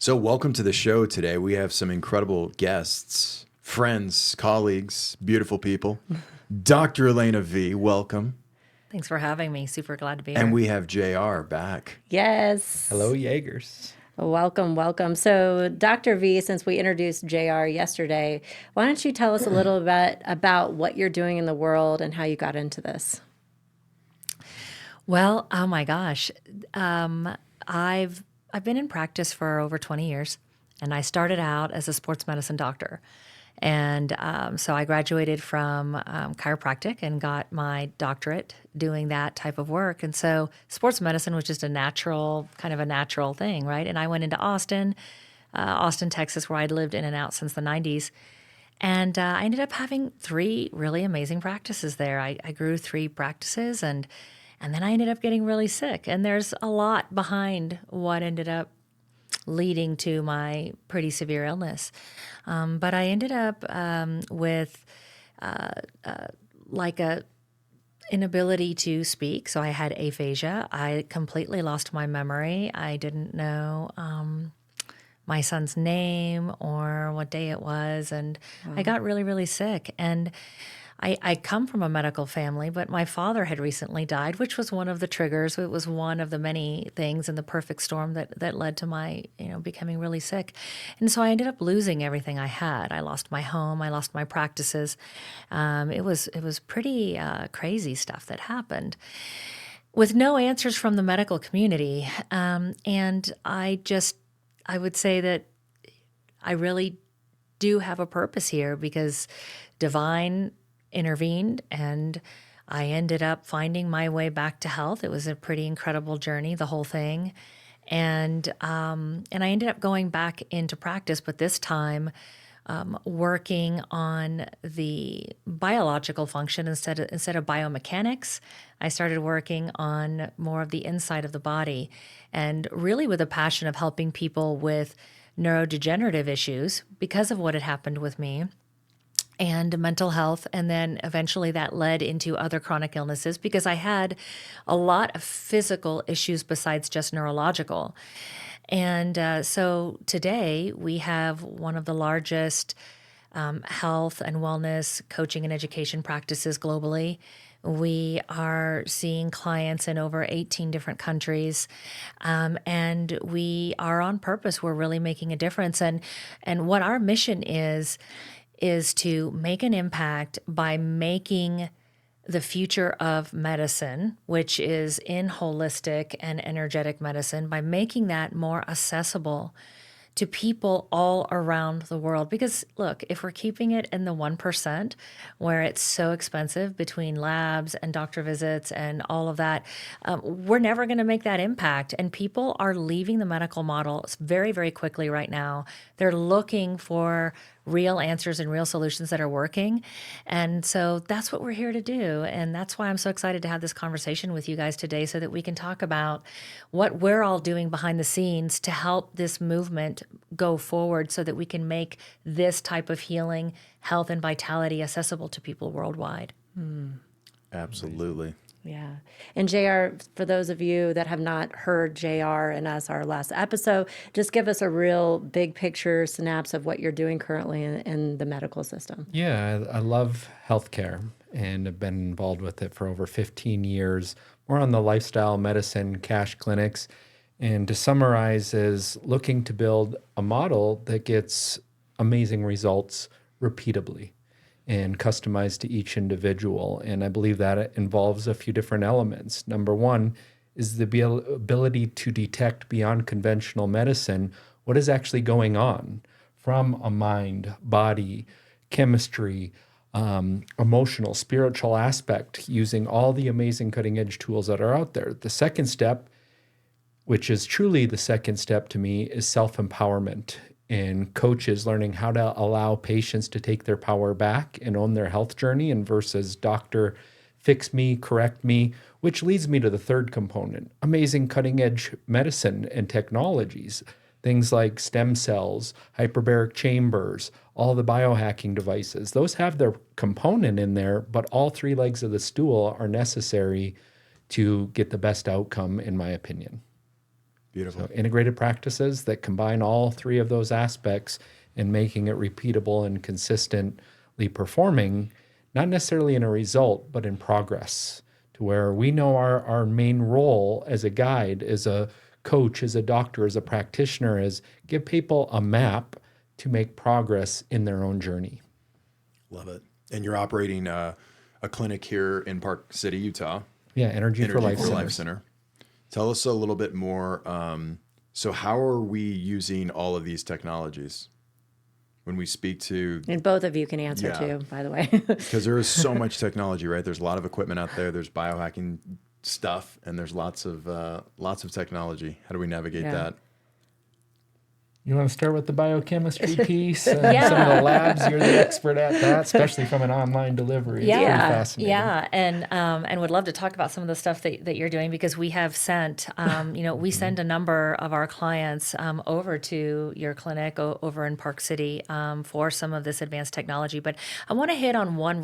So welcome to the show today. We have some incredible guests, friends, colleagues, beautiful people. Dr. Elena V, welcome. Thanks for having me. Super glad to be here. And we have JR back. Yes. Hello, Jaegers. Welcome, welcome. So, Dr. V, since we introduced JR yesterday, why don't you tell us a little bit about what you're doing in the world and how you got into this? Well, oh my gosh. I've been in practice for over 20 years, and I started out as a sports medicine doctor. And so I graduated from chiropractic and got my doctorate doing that type of work. And so sports medicine was just a natural thing, right? And I went into Austin, Texas, where I'd lived in and out since the 90s. And I ended up having 3 really amazing practices there. I grew 3 practices, and then I ended up getting really sick. And there's a lot behind what ended up leading to my pretty severe illness. But I ended up with like a inability to speak. So I had aphasia. I completely lost my memory. I didn't know my son's name or what day it was. And I got really, really sick. And I come from a medical family, but my father had recently died, which was one of the triggers. It was one of the many things in the perfect storm that led to my, becoming really sick. And so I ended up losing everything I had. I lost my home. I lost my practices. It was pretty crazy stuff that happened with no answers from the medical community. And I would say that I really do have a purpose here because divine intervened, and I ended up finding my way back to health. It was a pretty incredible journey, the whole thing. And I ended up going back into practice, but this time working on the biological function instead of biomechanics. I started working on more of the inside of the body, and really with a passion of helping people with neurodegenerative issues because of what had happened with me, and mental health. And then eventually that led into other chronic illnesses because I had a lot of physical issues besides just neurological. And so today we have one of the largest health and wellness coaching and education practices globally. We are seeing clients in over 18 different countries, and we are on purpose. We're really making a difference. And what our mission is to make an impact by making the future of medicine, which is in holistic and energetic medicine, by making that more accessible to people all around the world. Because look, if we're keeping it in the 1%, where it's so expensive between labs and doctor visits and all of that, we're never going to make that impact. And people are leaving the medical model very, very quickly right now. They're looking for real answers and real solutions that are working. And so that's what we're here to do. And that's why I'm so excited to have this conversation with you guys today so that we can talk about what we're all doing behind the scenes to help this movement go forward so that we can make this type of healing, health, and vitality accessible to people worldwide. Absolutely. Yeah. And JR, for those of you that have not heard JR and us our last episode, just give us a real big picture synapse of what you're doing currently in the medical system. Yeah, I love healthcare and have been involved with it for over 15 years, more on the lifestyle medicine cash clinics. And to summarize, is looking to build a model that gets amazing results repeatably and customized to each individual. And I believe that involves a few different elements. Number one is the ability to detect beyond conventional medicine what is actually going on from a mind, body, chemistry, emotional, spiritual aspect, using all the amazing cutting edge tools that are out there. The second step, which is truly the second step to me, is self-empowerment. And coaches learning how to allow patients to take their power back and own their health journey, and versus doctor, fix me, correct me, which leads me to the third component, amazing cutting edge medicine and technologies. Things like stem cells, hyperbaric chambers, all the biohacking devices. Those have their component in there, but all 3 legs of the stool are necessary to get the best outcome, in my opinion. Beautiful. So integrated practices that combine all three of those aspects and making it repeatable and consistently performing, not necessarily in a result, but in progress, to where we know our main role as a guide, as a coach, as a doctor, as a practitioner, is give people a map to make progress in their own journey. Love it. And you're operating a clinic here in Park City, Utah. Yeah, Energy for Life Center. Tell us a little bit more. So how are we using all of these technologies when we speak to... And both of you can answer too, by the way. Because there is so much technology, right? There's a lot of equipment out there. There's biohacking stuff, and there's lots of technology. How do we navigate that? You want to start with the biochemistry piece and some of the labs? You're the expert at that, especially from an online delivery. It's pretty fascinating. Yeah, and would love to talk about some of the stuff that you're doing, because we have sent, we send a number of our clients over to your clinic over in Park City for some of this advanced technology. But I want to hit on one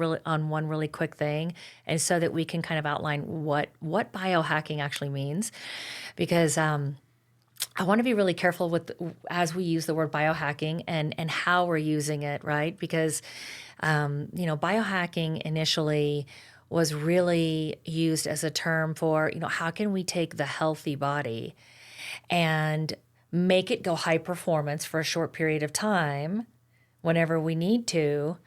really quick thing, and so that we can kind of outline what biohacking actually means, because I want to be really careful as we use the word biohacking and how we're using it, right? Because, biohacking initially was really used as a term for, how can we take the healthy body and make it go high performance for a short period of time whenever we need to,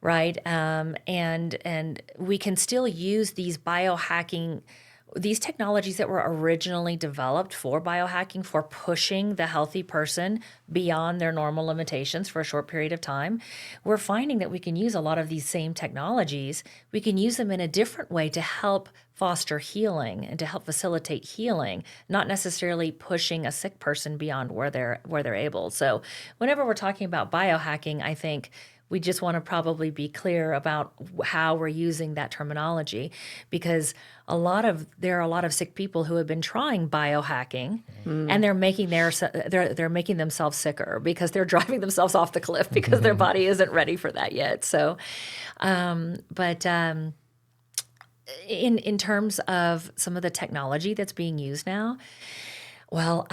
right? And we can still use these technologies that were originally developed for biohacking, for pushing the healthy person beyond their normal limitations for a short period of time. We're finding that we can use a lot of these same technologies. We can use them in a different way to help foster healing and to help facilitate healing, not necessarily pushing a sick person beyond where they're able. So whenever we're talking about biohacking, I think we just want to probably be clear about how we're using that terminology, because there are a lot of sick people who have been trying biohacking, and they're making themselves sicker because they're driving themselves off the cliff because their body isn't ready for that yet. So, in terms of some of the technology that's being used now, well,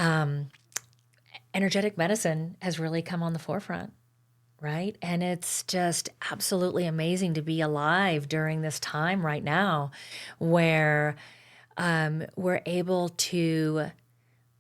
energetic medicine has really come on the forefront. Right? And it's just absolutely amazing to be alive during this time right now, where we're able to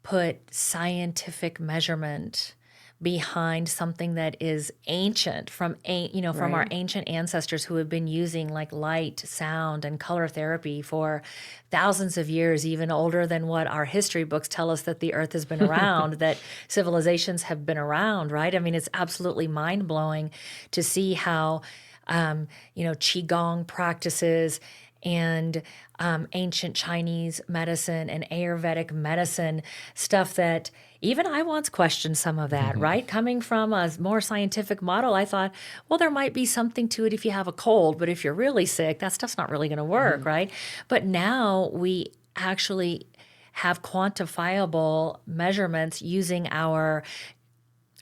put scientific measurement behind something that is ancient from our ancient ancestors who have been using like light, sound, and color therapy for thousands of years, even older than what our history books tell us that the earth has been around, that civilizations have been around, right? I mean, it's absolutely mind-blowing to see how, Qigong practices and ancient Chinese medicine and Ayurvedic medicine, stuff that even I once questioned some of that, right? Coming from a more scientific model, I thought, well, there might be something to it if you have a cold, but if you're really sick, that stuff's not really going to work, right? But now we actually have quantifiable measurements using our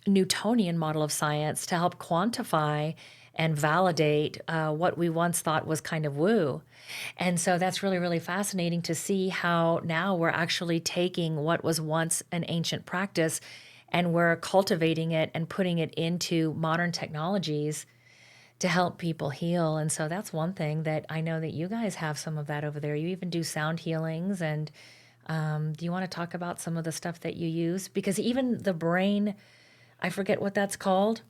Newtonian model of science to help quantify and validate what we once thought was kind of woo. And so that's really, really fascinating to see how now we're actually taking what was once an ancient practice and we're cultivating it and putting it into modern technologies to help people heal. And so that's one thing that I know that you guys have some of that over there. You even do sound healings. And do you want to talk about some of the stuff that you use? Because even the brain, I forget what that's called.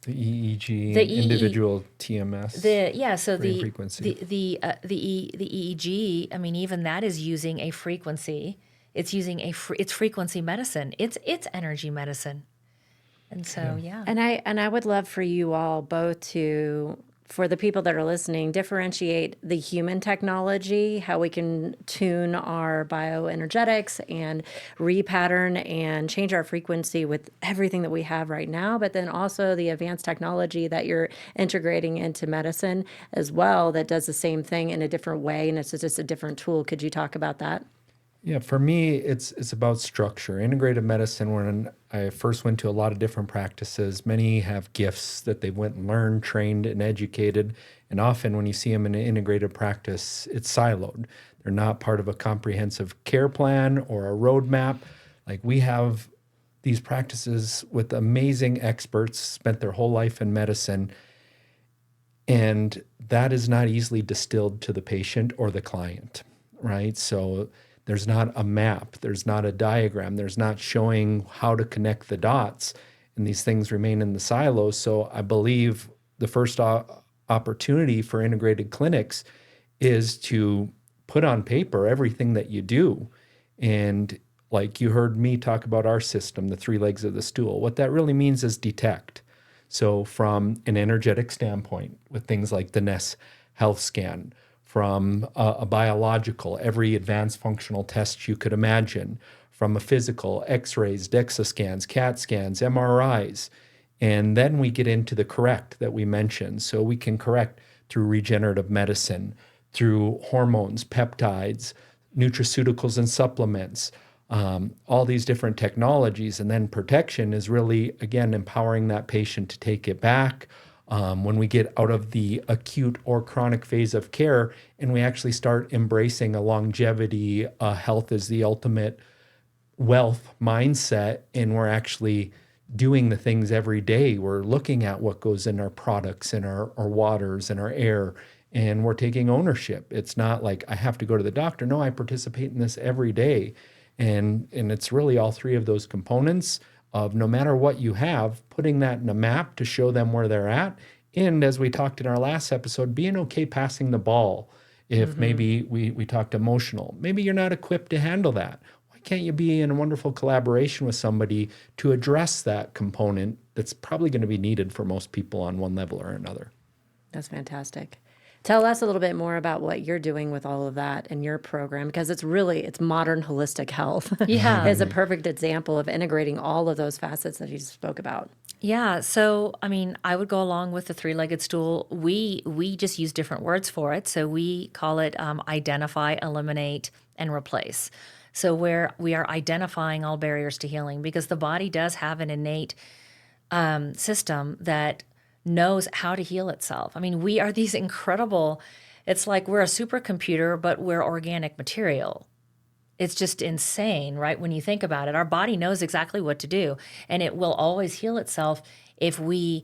The EEG, individual TMS. Brain frequency. The EEG. I mean, even that is using a frequency. It's using it's frequency medicine. It's energy medicine. And so, yeah. And I would love for you all both to, for the people that are listening, differentiate the human technology, how we can tune our bioenergetics and repattern and change our frequency with everything that we have right now, but then also the advanced technology that you're integrating into medicine as well that does the same thing in a different way, and it's just a different tool. Could you talk about that? Yeah, for me, it's about structure. Integrative medicine, when I first went to a lot of different practices, many have gifts that they went and learned, trained, and educated. And often when you see them in an integrative practice, it's siloed. They're not part of a comprehensive care plan or a roadmap. Like, we have these practices with amazing experts, spent their whole life in medicine, and that is not easily distilled to the patient or the client, right? So there's not a map, there's not a diagram, there's not showing how to connect the dots, and these things remain in the silos. So I believe the first opportunity for integrated clinics is to put on paper everything that you do. And like you heard me talk about our system, the 3 legs of the stool, what that really means is detect. So from an energetic standpoint, with things like the Ness Health Scan, from a biological, every advanced functional test you could imagine, from a physical, x-rays, DEXA scans, CAT scans, MRIs, and then we get into the correct that we mentioned. So we can correct through regenerative medicine, through hormones, peptides, nutraceuticals and supplements, all these different technologies. And then protection is really, again, empowering that patient to take it back. When we get out of the acute or chronic phase of care and we actually start embracing a longevity, health is the ultimate wealth mindset, and we're actually doing the things every day. We're looking at what goes in our products and our waters and our air, and we're taking ownership. It's not like I have to go to the doctor. No, I participate in this every day. And it's really all 3 of those components of, no matter what you have, putting that in a map to show them where they're at. And as we talked in our last episode, being okay passing the ball. If maybe we talked emotional, maybe you're not equipped to handle that. Why can't you be in a wonderful collaboration with somebody to address that component that's probably going to be needed for most people on one level or another? That's fantastic. Tell us a little bit more about what you're doing with all of that in your program, because it's modern holistic health. Yeah. It's a perfect example of integrating all of those facets that you spoke about. Yeah, so I mean, I would go along with the 3-legged stool. We just use different words for it. So we call it identify, eliminate, and replace. So where we are identifying all barriers to healing, because the body does have an innate system that knows how to heal itself. I mean, we are these incredible, it's like we're a supercomputer, but we're organic material. It's just insane, right? When you think about it, our body knows exactly what to do, and it will always heal itself if we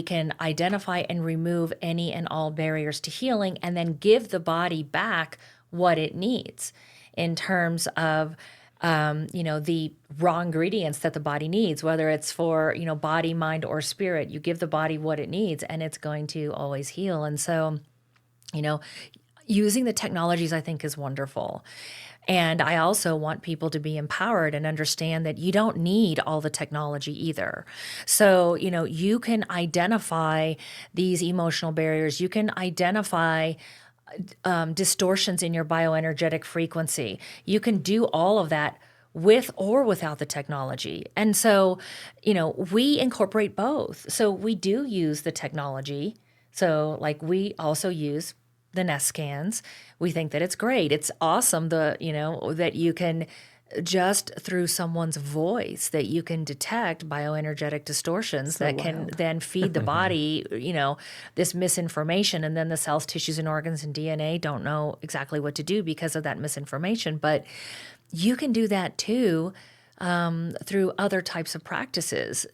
can identify and remove any and all barriers to healing, and then give the body back what it needs in terms of the raw ingredients that the body needs, whether it's for, body, mind, or spirit. You give the body what it needs, and it's going to always heal. And so, using the technologies, I think, is wonderful. And I also want people to be empowered and understand that you don't need all the technology either. So, you can identify these emotional barriers. You can identify distortions in your bioenergetic frequency. You can do all of that with or without the technology. And so, we incorporate both. So we do use the technology. So like we also use the Nest scans. We think that it's great. It's awesome that you can just through someone's voice that you can detect bioenergetic distortions that can then feed the body, this misinformation. And then the cells, tissues, and organs and DNA don't know exactly what to do because of that misinformation. But you can do that too through other types of practices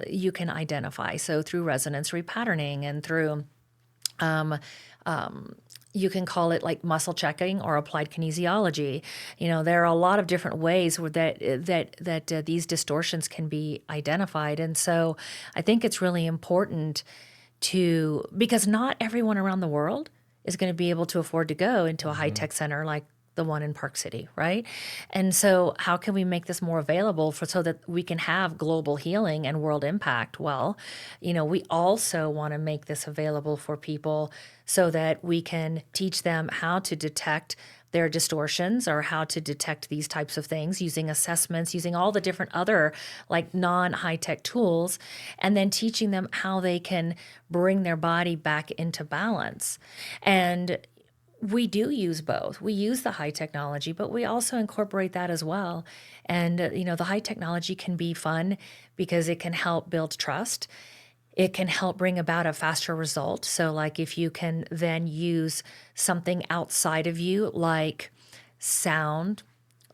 you can identify. So through resonance repatterning and through you can call it like muscle checking or applied kinesiology. There are a lot of different ways that these distortions can be identified. And so I think it's really important because not everyone around the world is going to be able to afford to go into a high-tech center like the one in Park City, right? And so how can we make this more available so that we can have global healing and world impact? Well, we also want to make this available for people so that we can teach them how to detect their distortions or how to detect these types of things using assessments, using all the different other like non-high-tech tools, and then teaching them how they can bring their body back into balance. And we do use both. We use the high technology, but we also incorporate that as well. And, the high technology can be fun because it can help build trust. it can help bring about a faster result. So, like if you can then use something outside of you, like sound,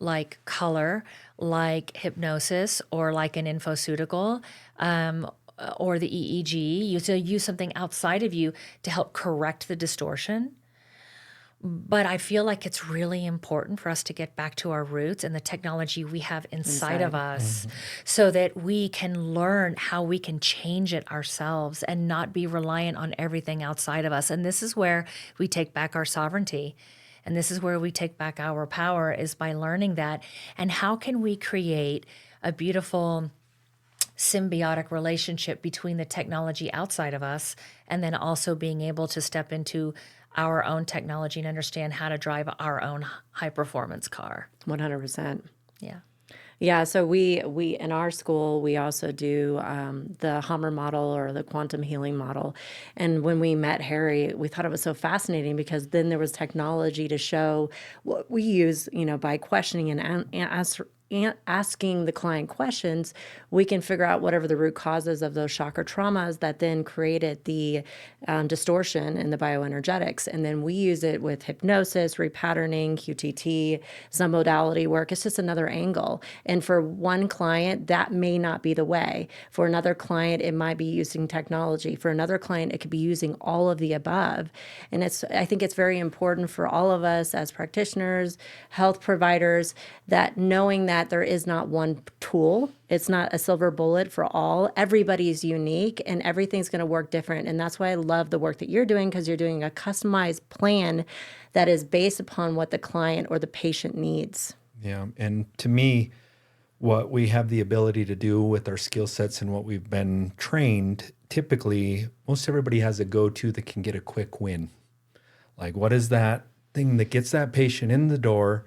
like color, like hypnosis, or like an infoceutical, or the EEG, you to use something outside of you to help correct the distortion. But I feel like it's really important for us to get back to our roots and the technology we have inside of us so that we can learn how we can change it ourselves and not be reliant on everything outside of us. And this is where we take back our sovereignty. And this is where we take back our power, is by learning that. And how can we create a beautiful symbiotic relationship between the technology outside of us and then also being able to step into our own technology and understand how to drive our own high performance car. 100%. Yeah. Yeah, so we in our school we also do the Hammer model or the quantum healing model, and when we met Harry, we thought it was so fascinating because then there was technology to show what we use, by questioning and asking the client questions, we can figure out whatever the root causes of those shock or traumas that then created the distortion in the bioenergetics. And then we use it with hypnosis, repatterning, QTT, some modality work. It's just another angle. And for one client, that may not be the way. For another client, it might be using technology. For another client, it could be using all of the above. And I think it's very important for all of us as practitioners, health providers, that knowing that there is not one tool, it's not a silver bullet for all. Everybody's unique and everything's going to work different. And that's why I love the work that you're doing, because you're doing a customized plan that is based upon what the client or the patient needs. Yeah. And to me, what we have the ability to do with our skill sets and what we've been trained, typically, most everybody has a go-to that can get a quick win. Like, what is that thing that gets that patient in the door,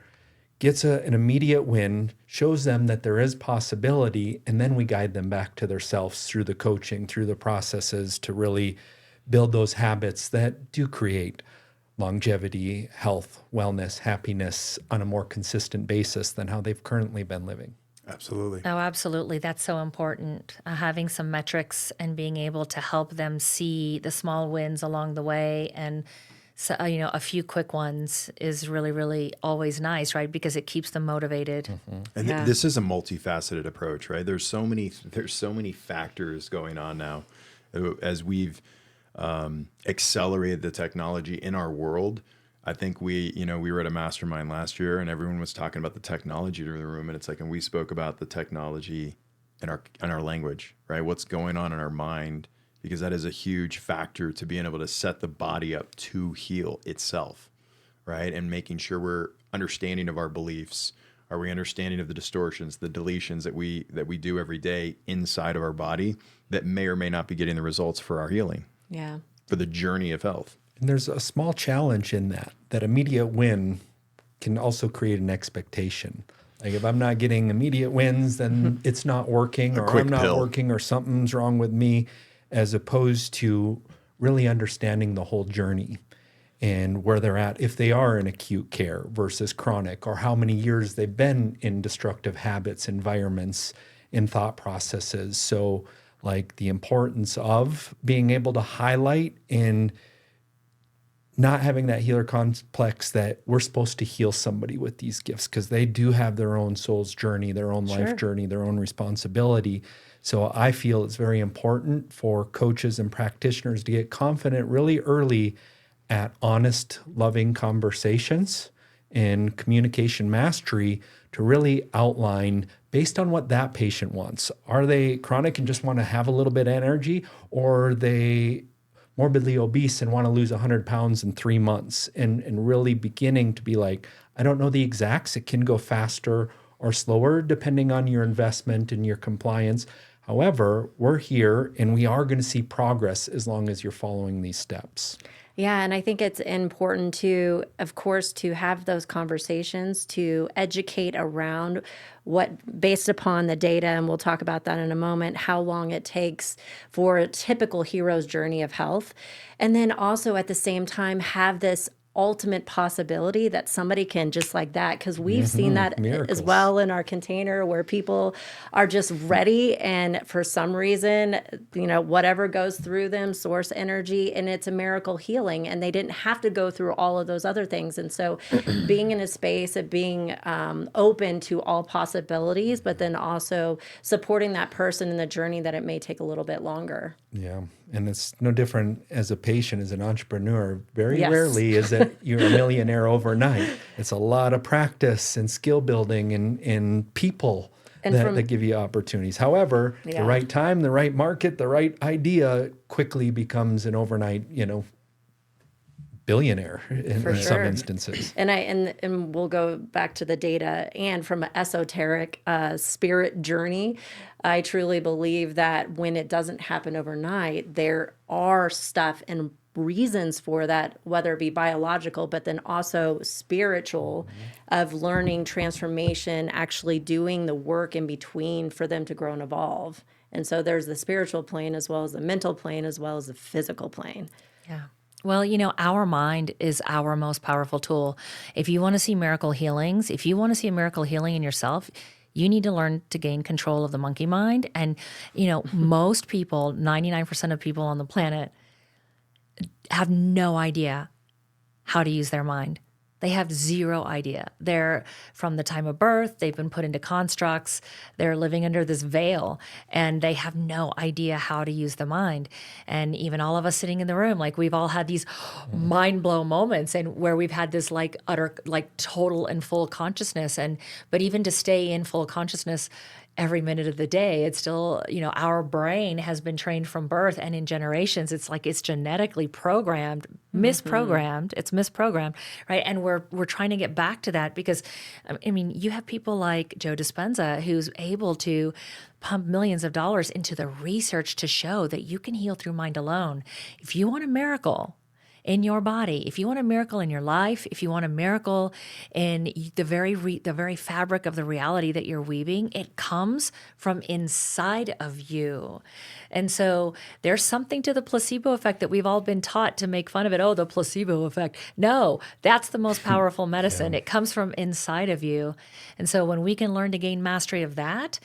gets an immediate win, shows them that there is possibility, and then we guide them back to themselves through the coaching, through the processes to really build those habits that do create longevity, health, wellness, happiness on a more consistent basis than how they've currently been living. Absolutely. Oh, absolutely. That's so important. Having some metrics and being able to help them see the small wins along the way, and so, a few quick ones is really, really always nice, right? Because it keeps them motivated. And Yeah. this is a multifaceted approach, right? There's so many factors going on now as we've accelerated the technology in our world. I think we were at a mastermind last year and everyone was talking about the technology in the room, and it's like, and we spoke about the technology in our language, right? What's going on in our mind, because that is a huge factor to being able to set the body up to heal itself, right? And making sure we're understanding of our beliefs. Are we understanding of the distortions, the deletions that we do every day inside of our body that may or may not be getting the results for our healing, Yeah. for the journey of health? And there's a small challenge in that immediate win can also create an expectation. Like, if I'm not getting immediate wins, then it's not working, or quick I'm not pill. working, or something's wrong with me, as opposed to really understanding the whole journey and where they're at, if they are in acute care versus chronic, or how many years they've been in destructive habits, environments, in thought processes. So, like, the importance of being able to highlight and not having that healer complex that we're supposed to heal somebody with these gifts, because they do have their own soul's journey, their own life journey, their own responsibility. So I feel it's very important for coaches and practitioners to get confident really early at honest, loving conversations and communication mastery to really outline based on what that patient wants. Are they chronic and just want to have a little bit of energy, or are they morbidly obese and want to lose 100 pounds in 3 months, and really beginning to be like, I don't know the exacts. It can go faster or slower depending on your investment and your compliance. However, we're here and we are going to see progress as long as you're following these steps. Yeah, and I think it's important to, of course, to have those conversations, to educate around what, based upon the data, and we'll talk about that in a moment, how long it takes for a typical hero's journey of health. And then also at the same time, have this ultimate possibility that somebody can just like that, because we've seen that as Miracles. well in our container, where people are just ready, and for some reason, whatever goes through them, source energy, and it's a miracle healing, and they didn't have to go through all of those other things. And so being in a space of being open to all possibilities, but then also supporting that person in the journey that it may take a little bit longer. Yeah. And it's no different as a patient, as an entrepreneur. Very Yes. rarely is it you're a millionaire overnight. It's a lot of practice and skill building and people And that give you opportunities. However, Yeah. the right time, the right market, the right idea quickly becomes an overnight, billionaire in some sure. instances. And we'll go back to the data, and from an esoteric spirit journey, I truly believe that when it doesn't happen overnight, there are stuff and reasons for that, whether it be biological, but then also spiritual, of learning, transformation, actually doing the work in between for them to grow and evolve. And so there's the spiritual plane, as well as the mental plane, as well as the physical plane. Yeah. Well, our mind is our most powerful tool. If you want to see miracle healings, if you want to see a miracle healing in yourself, you need to learn to gain control of the monkey mind. And, most people, 99% of people on the planet, have no idea how to use their mind. They have zero idea. They're from the time of birth, they've been put into constructs, they're living under this veil, and they have no idea how to use the mind. And even all of us sitting in the room, like, we've all had these mind blow moments, and where we've had this like utter, like, total and full consciousness. But even to stay in full consciousness every minute of the day, it's still, our brain has been trained from birth and in generations. It's like it's genetically programmed, misprogrammed. It's misprogrammed, right? And we're trying to get back to that, because, you have people like Joe Dispenza, who's able to pump millions of dollars into the research to show that you can heal through mind alone. If you want a miracle in your body, if you want a miracle in your life, if you want a miracle in the very fabric of the reality that you're weaving, it comes from inside of you. And so there's something to the placebo effect that we've all been taught to make fun of it. Oh, the placebo effect. No, that's the most powerful medicine. It comes from inside of you. And so when we can learn to gain mastery of that,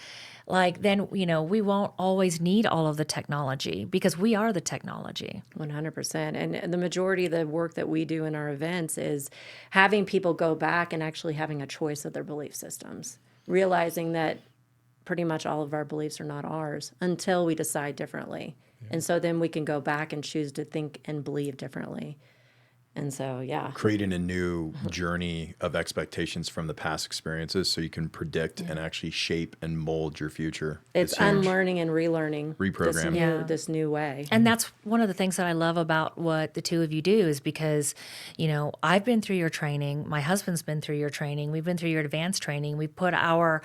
then, we won't always need all of the technology, because we are the technology. 100%. And the majority of the work that we do in our events is having people go back and actually having a choice of their belief systems, realizing that pretty much all of our beliefs are not ours until we decide differently. And so then we can go back and choose to think and believe differently. And so, yeah. Creating a new journey of expectations from the past experiences, so you can predict and actually shape and mold your future. It's huge. unlearning and relearning Reprogram. this new way. And that's one of the things that I love about what the two of you do, is because, I've been through your training. My husband's been through your training. We've been through your advanced training. We put our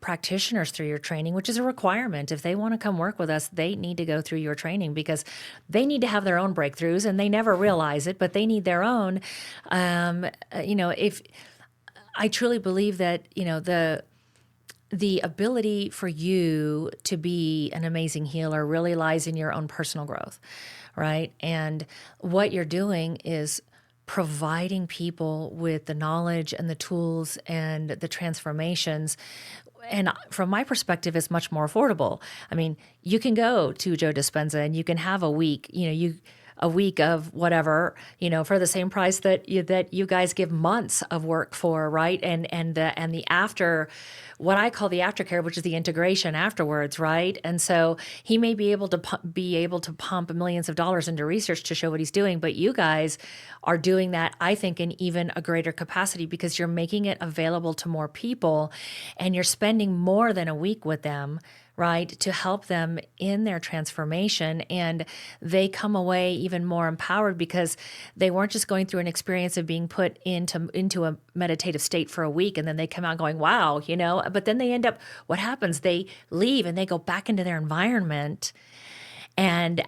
practitioners through your training, which is a requirement. If they want to come work with us, they need to go through your training, because they need to have their own breakthroughs, and they never realize it, but they need their own. If I truly believe that, the ability for you to be an amazing healer really lies in your own personal growth, right? And what you're doing is providing people with the knowledge and the tools and the transformations. And from my perspective, it's much more affordable. You can go to Joe Dispenza and you can have a week, a week of whatever, for the same price that you guys give months of work for, right? And the after, what I call the aftercare, which is the integration afterwards, right? And so he may be able to pump millions of dollars into research to show what he's doing, but you guys are doing that, I think, in even a greater capacity, because you're making it available to more people, and you're spending more than a week with them, right, to help them in their transformation. And they come away even more empowered, because they weren't just going through an experience of being put into a meditative state for a week, and then they come out going, wow, but then they end up, what happens? They leave and they go back into their environment, and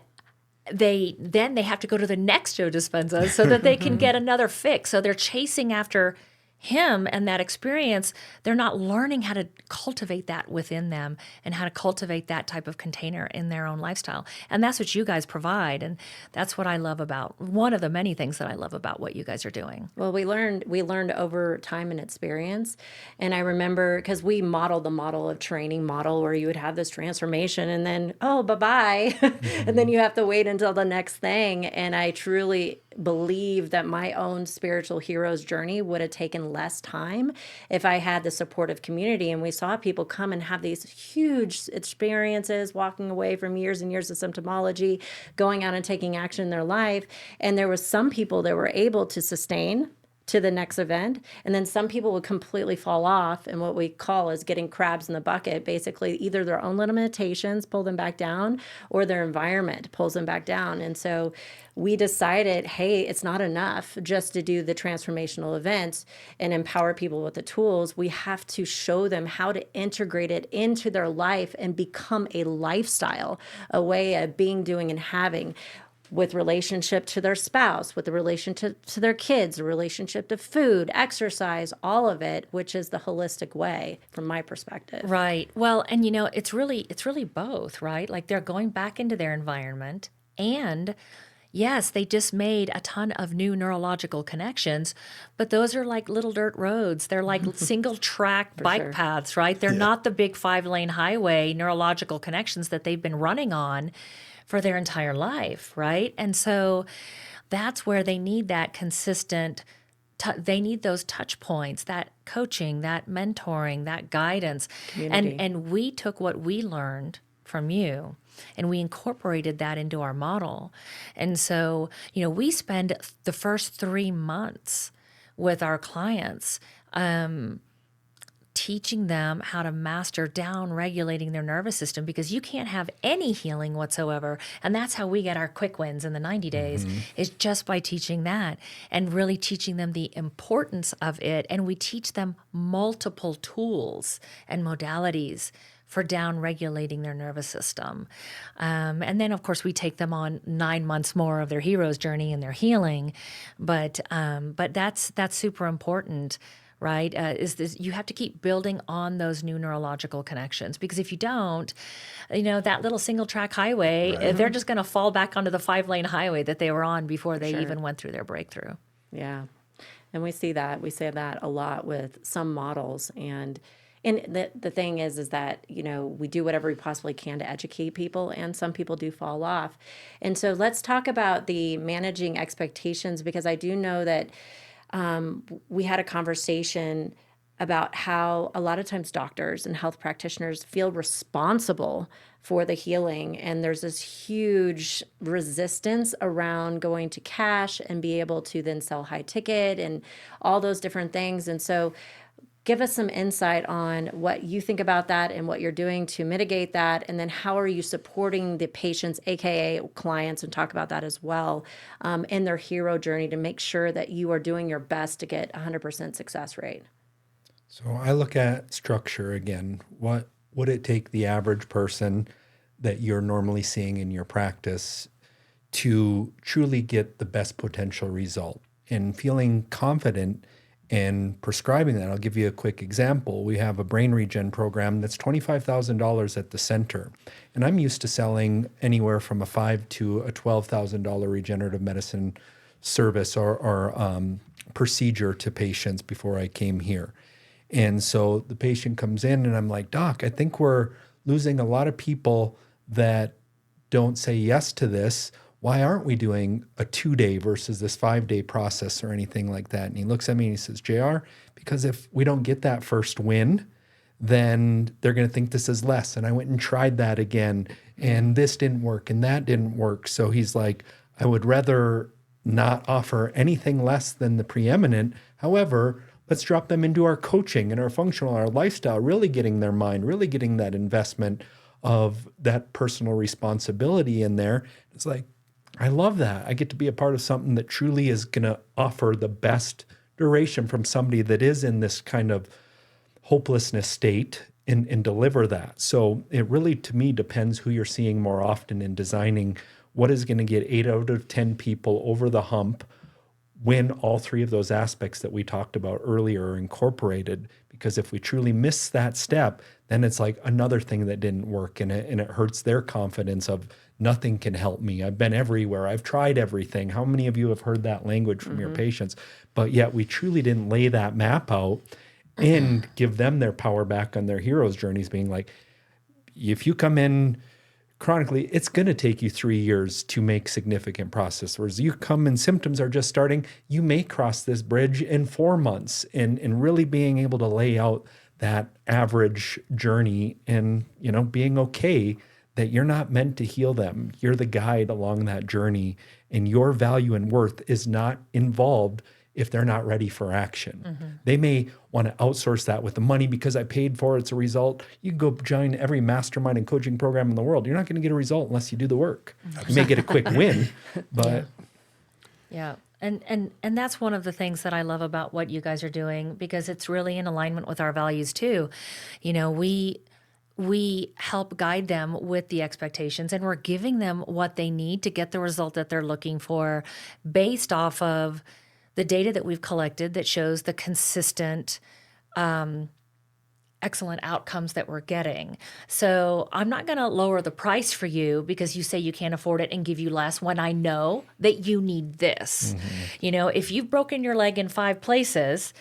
they have to go to the next Joe Dispenza so that they can get another fix. So they're chasing after him and that experience, they're not learning how to cultivate that within them and how to cultivate that type of container in their own lifestyle. And that's what you guys provide. And that's what I love about, one of the many things that I love about what you guys are doing. Well, we learned over time and experience. And I remember because we modeled the model of training model where you would have this transformation and then, oh, bye-bye. And then you have to wait until the next thing. And I truly believe that my own spiritual hero's journey would have taken less time if I had the supportive community. And we saw people come and have these huge experiences, walking away from years and years of symptomology, going out and taking action in their life. And there was some people that were able to sustain to the next event. And then some people would completely fall off. And what we call is getting crabs in the bucket. Basically, either their own limitations pull them back down or their environment pulls them back down. And so we decided, hey, it's not enough just to do the transformational events and empower people with the tools. We have to show them how to integrate it into their life and become a lifestyle, a way of being, doing, and having, with relationship to their spouse, with the relationship to their kids, the relationship to food, exercise, all of it, which is the holistic way from my perspective. Right. Well, and it's really both, right? Like they're going back into their environment, and yes, they just made a ton of new neurological connections, but those are like little dirt roads. They're like single track bike sure. paths, right? They're not the big 5-lane highway neurological connections that they've been running on for their entire life, right? And so that's where they need that consistent, they need those touch points, that coaching, that mentoring, that guidance. Community. And we took what we learned from you and we incorporated that into our model. And so, we spend the first 3 months with our clients teaching them how to master down regulating their nervous system, because you can't have any healing whatsoever. And that's how we get our quick wins in the 90 days, is just by teaching that and really teaching them the importance of it. And we teach them multiple tools and modalities for down regulating their nervous system. And then, of course, we take them on 9 months more of their hero's journey and their healing. But that's super important, right? Is this, you have to keep building on those new neurological connections, because if you don't, that little single track highway, they're just going to fall back onto the 5-lane highway that they were on before they even went through their breakthrough. Yeah. And we see that. We say that a lot with some models. And the thing is that, we do whatever we possibly can to educate people, and some people do fall off. And so let's talk about the managing expectations, because I do know that we had a conversation about how a lot of times doctors and health practitioners feel responsible for the healing. And there's this huge resistance around going to cash and be able to then sell high ticket and all those different things. And so give us some insight on what you think about that and what you're doing to mitigate that. And then how are you supporting the patients, AKA clients, and talk about that as well, in their hero journey to make sure that you are doing your best to get 100% success rate? So I look at structure again. What would it take the average person that you're normally seeing in your practice to truly get the best potential result? And feeling confident and prescribing that. I'll give you a quick example. We have a brain regen program that's $25,000 at the center. And I'm used to selling anywhere from a $5,000 to a $12,000 regenerative medicine service or procedure to patients before I came here. And so the patient comes in and I'm like, Doc, I think we're losing a lot of people that don't say yes to this. Why aren't we doing a 2-day versus this 5-day process or anything like that? And he looks at me and he says, JR, because if we don't get that first win, then they're going to think this is less. And I went and tried that again, and this didn't work and that didn't work. So he's like, I would rather not offer anything less than the preeminent. However, let's drop them into our coaching and our functional, our lifestyle, really getting their mind, really getting that investment of that personal responsibility in there. It's like, I love that. I get to be a part of something that truly is going to offer the best duration from somebody that is in this kind of hopelessness state and deliver that. So it really, to me, depends who you're seeing more often in designing what is going to get 8 out of 10 people over the hump when all three of those aspects that we talked about earlier are incorporated. Because if we truly miss that step, then it's like another thing that didn't work, and it hurts their confidence of nothing can help me. I've been everywhere. I've tried everything. How many of you have heard that language from your patients? But yet we truly didn't lay that map out and give them their power back on their hero's journeys, being like, if you come in chronically, it's going to take you 3 years to make significant progress. Whereas you come and symptoms are just starting, you may cross this bridge in 4 months, and really being able to lay out that average journey, and, being okay that you're not meant to heal them. You're the guide along that journey, and your value and worth is not involved if they're not ready for action. They may want to outsource that with the money because I paid for it. It's a result. You can go join every mastermind and coaching program in the world. You're not going to get a result unless you do the work. You may get a quick win, but Yeah. And that's one of the things that I love about what you guys are doing, because it's really in alignment with our values too. We help guide them with the expectations, and we're giving them what they need to get the result that they're looking for based off of the data that we've collected that shows the consistent, excellent outcomes that we're getting. So I'm not going to lower the price for you because you say you can't afford it and give you less when I know that you need this. If you've broken your leg in 5 places,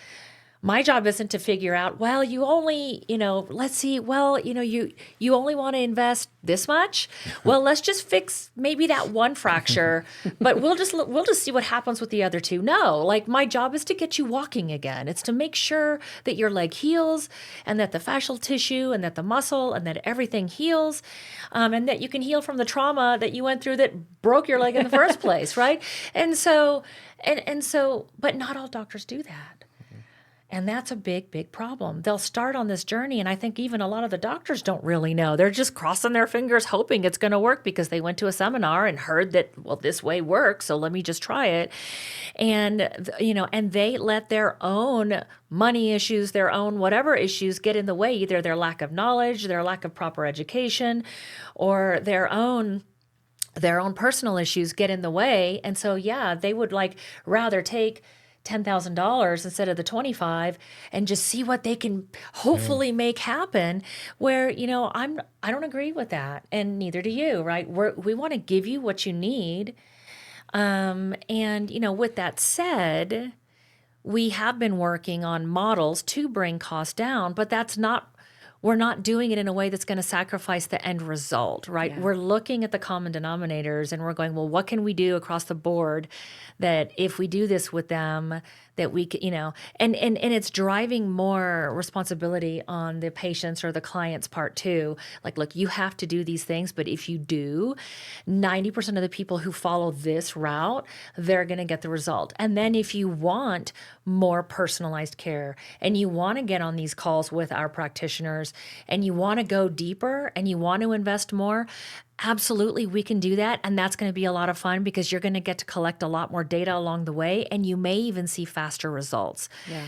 my job isn't to figure out, well, you only, let's see, well, you only want to invest this much. Well, let's just fix maybe that one fracture, but we'll just see what happens with the other 2. No, like, my job is to get you walking again. It's to make sure that your leg heals, and that the fascial tissue, and that the muscle, and that everything heals, and that you can heal from the trauma that you went through that broke your leg in the first place, right? And so, but not all doctors do that. And that's a big, big problem. They'll start on this journey, and I think even a lot of the doctors don't really know. They're just crossing their fingers, hoping it's going to work because they went to a seminar and heard that, well, this way works, so let me just try it. And, and they let their own money issues, their own whatever issues get in the way, either their lack of knowledge, their lack of proper education, or their own personal issues get in the way. And so, they would rather take $10,000 instead of the 25 and just see what they can hopefully make happen, where, I don't agree with that, and neither do you, right? We want to give you what you need. And, with that said, we have been working on models to bring costs down, but we're not doing it in a way that's going to sacrifice the end result, right? Yeah. We're looking at the common denominators, and we're going, well, what can we do across the board that if we do this with them, that we could, and it's driving more responsibility on the patient's or the client's part too. Like, look, you have to do these things, but if you do, 90% of the people who follow this route, they're going to get the result. And then if you want more personalized care, and you want to get on these calls with our practitioners, and you want to go deeper, and you want to invest more, absolutely, we can do that. And that's going to be a lot of fun because you're going to get to collect a lot more data along the way, and you may even see faster results. Yeah.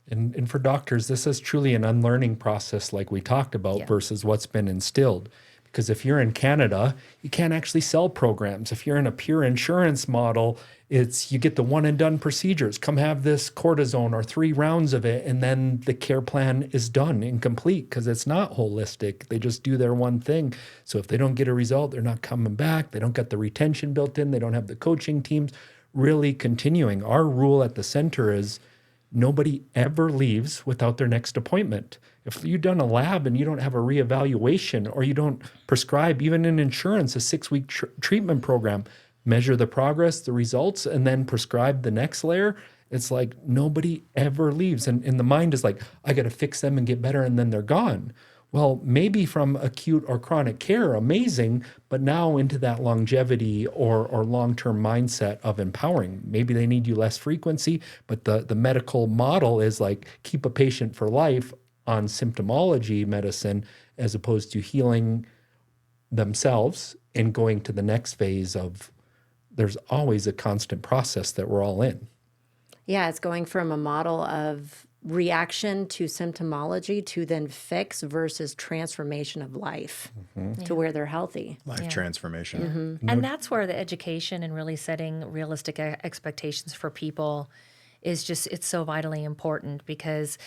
And for doctors, this is truly an unlearning process like we talked about versus what's been instilled. Because if you're in Canada, you can't actually sell programs. If you're in a pure insurance model, it's you get the one and done procedures. Come have this cortisone or 3 rounds of it, and then the care plan is done and complete, because it's not holistic. They just do their one thing. So if they don't get a result, they're not coming back. They don't get the retention built in. They don't have the coaching teams really continuing. Our rule at the center is nobody ever leaves without their next appointment. If you've done a lab and you don't have a reevaluation, or you don't prescribe, even in insurance, a 6-week treatment program, measure the progress, the results, and then prescribe the next layer, it's like nobody ever leaves. And the mind is like, I got to fix them and get better, and then they're gone. Well, maybe from acute or chronic care, amazing, but now into that longevity or long-term mindset of empowering. Maybe they need you less frequency, but the medical model is like keep a patient for life on symptomology medicine, as opposed to healing themselves and going to the next phase of there's always a constant process that we're all in. Yeah, it's going from a model of reaction to symptomology to then fix versus transformation of life to where they're healthy. Life transformation. And that's where the education and really setting realistic expectations for people is just, it's so vitally important, because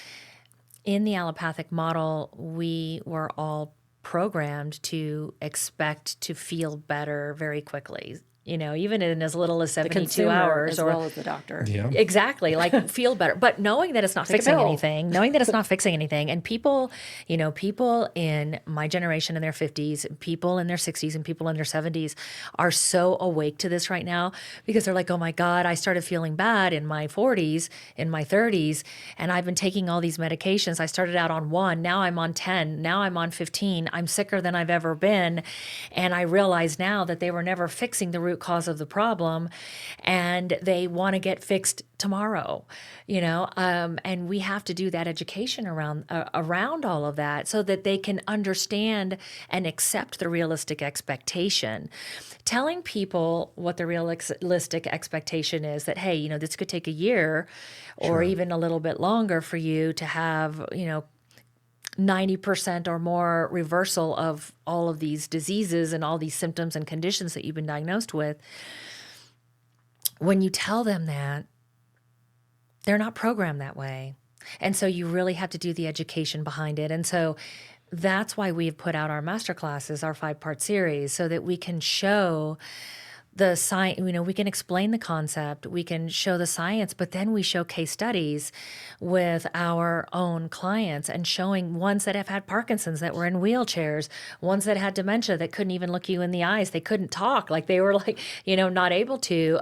in the allopathic model, we were all programmed to expect to feel better very quickly. You know, even in as little as 72 Consumer hours, as or well as the doctor. Yeah. exactly, like feel better, but knowing that it's not Take a fixing pill. anything, knowing that it's not fixing anything. And people, you know, people in my generation in their 50s, people in their 60s, and people in their 70s are so awake to this right now, because they're like, oh my God, I started feeling bad in my 40s, in my 30s, and I've been taking all these medications. I started out on 1, now I'm on 10, now I'm on 15. I'm sicker than I've ever been. And I realize now that they were never fixing the root cause of the problem, and they want to get fixed tomorrow, you know. And we have to do that education around all of that, so that they can understand and accept the realistic expectation. Telling people what the realistic expectation is, that hey, you know, this could take a year or even a little bit longer for you to have, you know, 90% or more reversal of all of these diseases and all these symptoms and conditions that you've been diagnosed with. When you tell them that, they're not programmed that way. And so you really have to do the education behind it. And so that's why we've put out our master classes, our 5-part series, so that we can show the science, you know, we can explain the concept, we can show the science, but then we show case studies with our own clients, and showing ones that have had Parkinson's that were in wheelchairs, ones that had dementia that couldn't even look you in the eyes. They couldn't talk, like they were like, you know, not able to,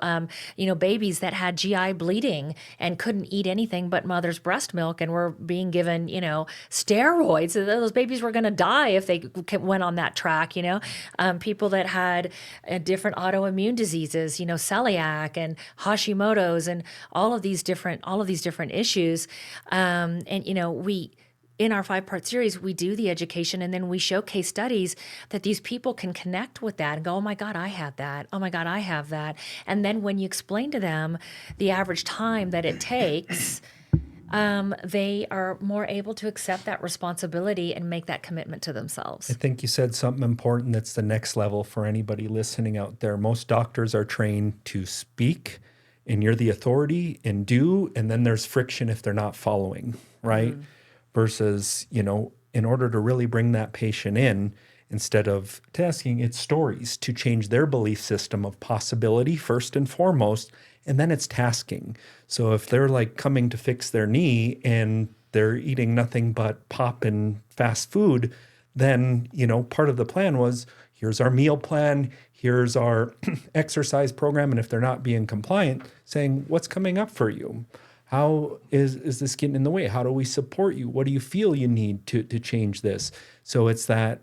you know, babies that had GI bleeding and couldn't eat anything but mother's breast milk and were being given, you know, steroids. Those babies were going to die if they went on that track, you know. People that had different autoimmune diseases, you know, celiac and Hashimoto's and all of these different issues. And, you know, we, in our 5-part series, we do the education, and then we show case studies that these people can connect with that and go, oh my God, I have that. Oh my God, I have that. And then when you explain to them the average time that it takes, they are more able to accept that responsibility and make that commitment to themselves. I think you said something important that's the next level for anybody listening out there. Most doctors are trained to speak, and you're the authority, and do, and then there's friction if they're not following, right? Versus, you know, in order to really bring that patient in, instead of tasking, it's stories to change their belief system of possibility first and foremost, and then it's tasking. So if they're like coming to fix their knee and they're eating nothing but pop and fast food, then, you know, part of the plan was, here's our meal plan, here's our exercise program. And if they're not being compliant, saying, what's coming up for you? How is this getting in the way? How do we support you? What do you feel you need to change this? So it's that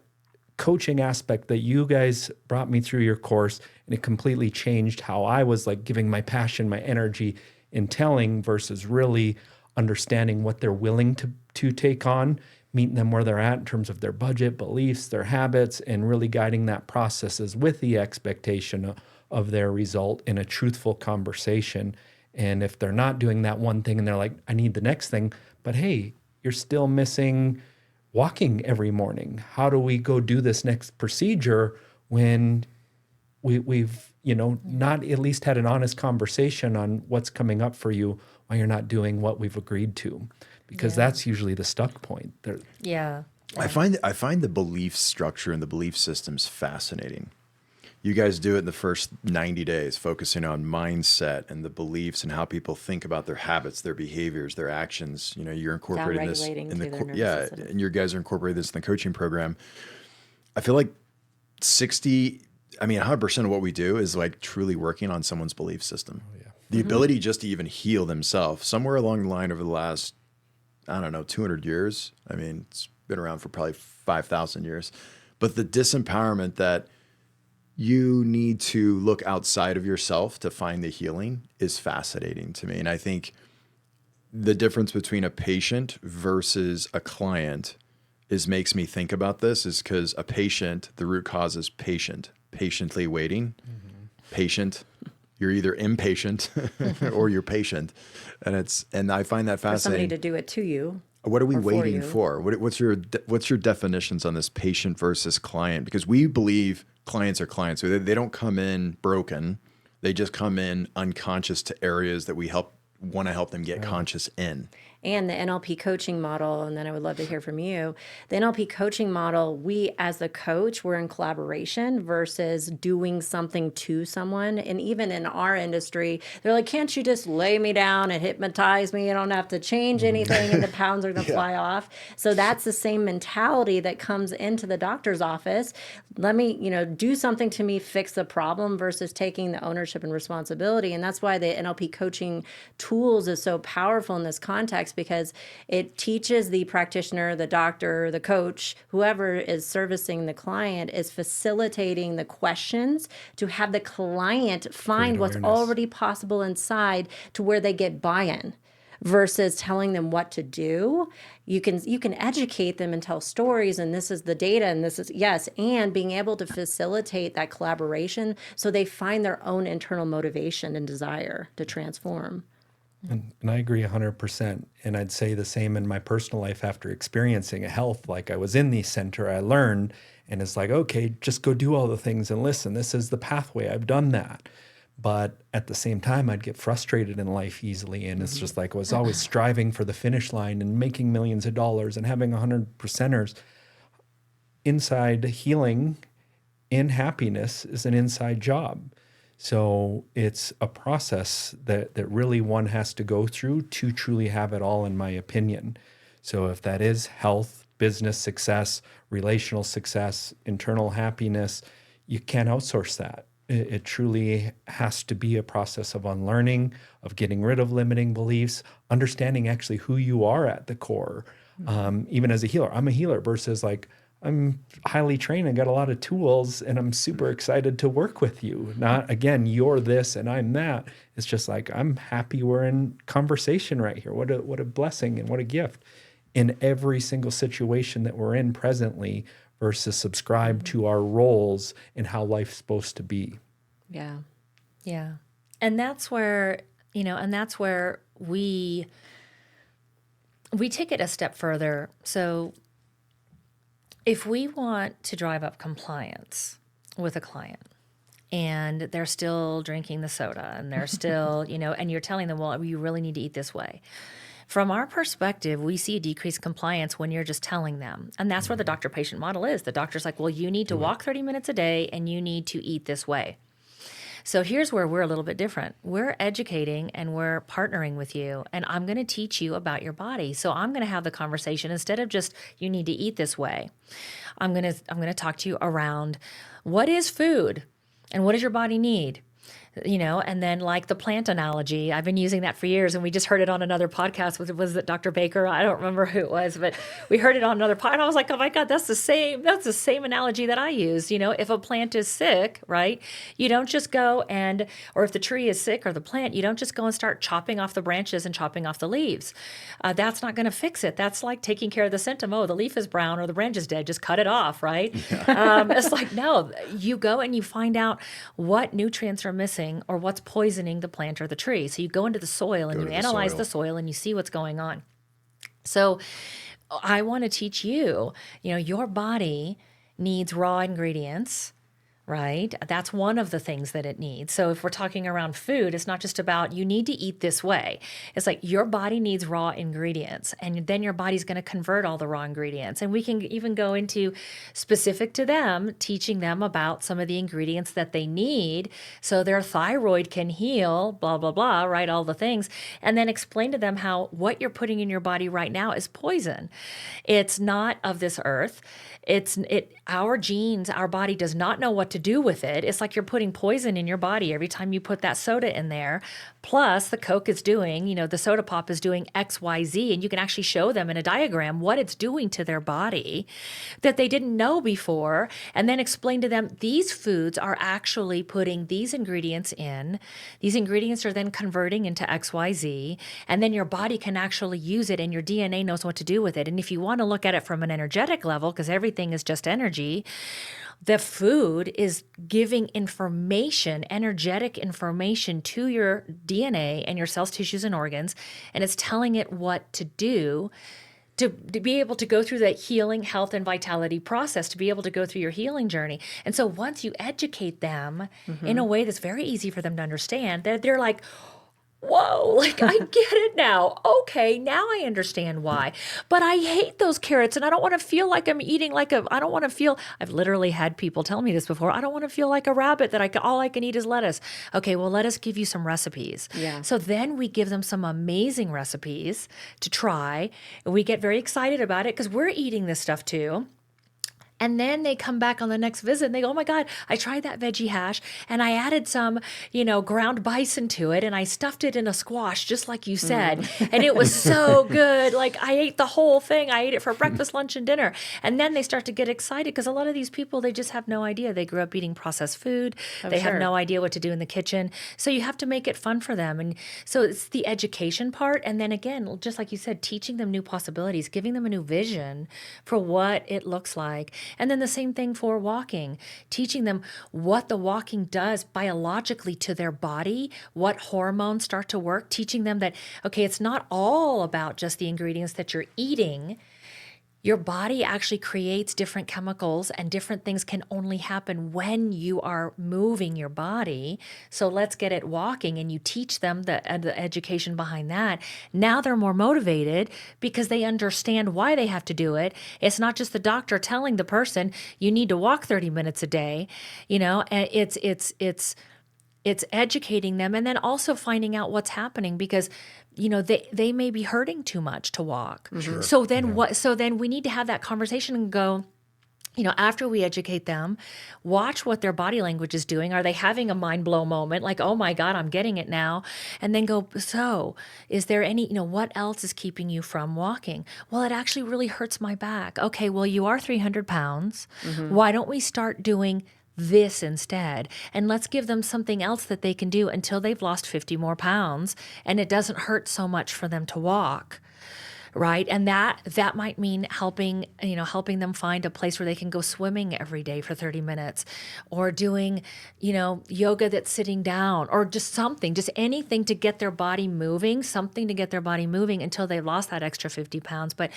coaching aspect that you guys brought me through your course, and it completely changed how I was like giving my passion, my energy in telling, versus really understanding what they're willing to take on, meeting them where they're at in terms of their budget, beliefs, their habits, and really guiding that processes with the expectation of their result in a truthful conversation. And if they're not doing that one thing and they're like, I need the next thing, but hey, you're still missing walking every morning. How do we go do this next procedure when we've, you know, not at least had an honest conversation on what's coming up for you, why you're not doing what we've agreed to? Because that's usually the stuck point. Yeah. I find the belief structure and the belief systems fascinating. You guys do it in the first 90 days, focusing on mindset and the beliefs and how people think about their habits, their behaviors, their actions. You know, you're incorporating this Downregulating in the through their nervous system. and you guys are incorporating this in the coaching program. I feel like 100% of what we do is like truly working on someone's belief system. Oh, yeah. The ability just to even heal themselves. Somewhere along the line over the last, 200 years. I mean, it's been around for probably 5,000 years. But the disempowerment that you need to look outside of yourself to find the healing is fascinating to me. And I think the difference between a patient versus a client makes me think about this is because a patient, the root cause is patient, patiently waiting, patient, You're either impatient or you're patient. And I find that For somebody fascinating. to do it to you. What are we or for waiting you. for? What's your definitions on this patient versus client? Because we believe clients are clients. So they don't come in broken. They just come in unconscious to areas that we want to help them get conscious in. And the NLP coaching model, and then I would love to hear from you. The NLP coaching model, we as the coach, we're in collaboration versus doing something to someone. And even in our industry, they're like, can't you just lay me down and hypnotize me? I don't have to change anything and the pounds are going to fly off. So that's the same mentality that comes into the doctor's office. Let me, do something to me, fix the problem versus taking the ownership and responsibility. And that's why the NLP coaching tools is so powerful in this context, because it teaches the practitioner, the doctor, the coach, whoever is servicing the client, is facilitating the questions to have the client find what's awareness. already possible inside to where they get buy-in versus telling them what to do. You can educate them and tell stories, and this is the data, and this is yes, and being able to facilitate that collaboration so they find their own internal motivation and desire to transform. And I agree 100%. And I'd say the same in my personal life after experiencing a health. Like I was in the center, I learned, and it's like, okay, just go do all the things and listen. This is the pathway. I've done that. But at the same time, I'd get frustrated in life easily. And it's just like I was always striving for the finish line and making millions of dollars and having 100%ers. Inside healing and happiness is an inside job. So it's a process that really one has to go through to truly have it all, in my opinion. So if that is health, business success, relational success, internal happiness, you can't outsource that. It truly has to be a process of unlearning, of getting rid of limiting beliefs, understanding actually who you are at the core. Even as a healer, I'm a healer versus like, I'm highly trained and got a lot of tools and I'm super excited to work with you. Not, again, you're this and I'm that. It's just like, I'm happy we're in conversation right here. What a blessing and what a gift in every single situation that we're in presently versus subscribe to our roles and how life's supposed to be. Yeah. Yeah. And that's where, we take it a step further. So if we want to drive up compliance with a client and they're still drinking the soda and they're still, and you're telling them, well, you really need to eat this way. From our perspective, we see a decreased compliance when you're just telling them. And that's where the doctor-patient model is. The doctor's like, well, you need to walk 30 minutes a day and you need to eat this way. So here's where we're a little bit different. We're educating and we're partnering with you, and I'm going to teach you about your body. So I'm going to have the conversation instead of just you need to eat this way. I'm going to talk to you around what is food and what does your body need? And then like the plant analogy, I've been using that for years, and we just heard it on another podcast. Was it Dr. Baker? I don't remember who it was, but we heard it on another podcast. I was like, oh my God, that's the same analogy that I use. If a plant is sick, right, you don't just go or if the tree is sick or the plant, you don't just go and start chopping off the branches and chopping off the leaves. That's not going to fix it. That's like taking care of the symptom. Oh, the leaf is brown or the branch is dead. Just cut it off, right? It's like, no, you go and you find out what nutrients are missing or what's poisoning the plant or the tree. So you go into the soil and you analyze the soil and you see what's going on. So I want to teach you, your body needs raw ingredients, right? That's one of the things that it needs. So if we're talking around food, it's not just about you need to eat this way. It's like your body needs raw ingredients, and then your body's going to convert all the raw ingredients. And we can even go into specific to them, teaching them about some of the ingredients that they need so their thyroid can heal, blah, blah, blah, right? All the things. And then explain to them how what you're putting in your body right now is poison. It's not of this earth. Our genes, our body does not know what to do with it. It's like you're putting poison in your body every time you put that soda in there. Plus, the Coke is doing, the soda pop is doing X, Y, Z, and you can actually show them in a diagram what it's doing to their body that they didn't know before, and then explain to them these foods are actually putting these ingredients in. These ingredients are then converting into X, Y, Z, and then your body can actually use it, and your DNA knows what to do with it. And if you want to look at it from an energetic level, because everything is just energy, the food is giving information, energetic information to your DNA and your cells, tissues, and organs, and it's telling it what to do to be able to go through that healing, health, and vitality process, to be able to go through your healing journey. And so once you educate them in a way that's very easy for them to understand, they're like, whoa, like I get it now. Okay, now I understand why. But I hate those carrots and I don't want to feel like I'm eating I don't want to feel, I've literally had people tell me this before, I don't want to feel like a rabbit that all I can eat is lettuce. Okay, well, let us give you some recipes. Yeah. So then we give them some amazing recipes to try. And we get very excited about it because we're eating this stuff too. And then they come back on the next visit and they go, oh my God, I tried that veggie hash and I added some, ground bison to it and I stuffed it in a squash, just like you said. And it was so good. Like I ate the whole thing. I ate it for breakfast, lunch, and dinner. And then they start to get excited because a lot of these people, they just have no idea. They grew up eating processed food. They have no idea what to do in the kitchen. So you have to make it fun for them. And so it's the education part. And then again, just like you said, teaching them new possibilities, giving them a new vision for what it looks like. And then the same thing for walking, teaching them what the walking does biologically to their body, what hormones start to work, teaching them that, okay, it's not all about just the ingredients that you're eating. Your body actually creates different chemicals and different things can only happen when you are moving your body. So let's get it walking, and you teach them the education behind that. Now they're more motivated because they understand why they have to do it. It's not just the doctor telling the person you need to walk 30 minutes a day. And it's educating them and then also finding out what's happening because they may be hurting too much to walk. Sure. So then we need to have that conversation and go, after we educate them, watch what their body language is doing. Are they having a mind blow moment? Like, oh my God, I'm getting it now. And then go, so is there any, what else is keeping you from walking? Well, it actually really hurts my back. Okay, well, you are 300 pounds. Why don't we start doing this instead? And let's give them something else that they can do until they've lost 50 more pounds and it doesn't hurt so much for them to walk. Right. And that might mean helping them find a place where they can go swimming every day for 30 minutes or doing, yoga that's sitting down or just anything to get their body moving, until they've lost that extra 50 pounds. But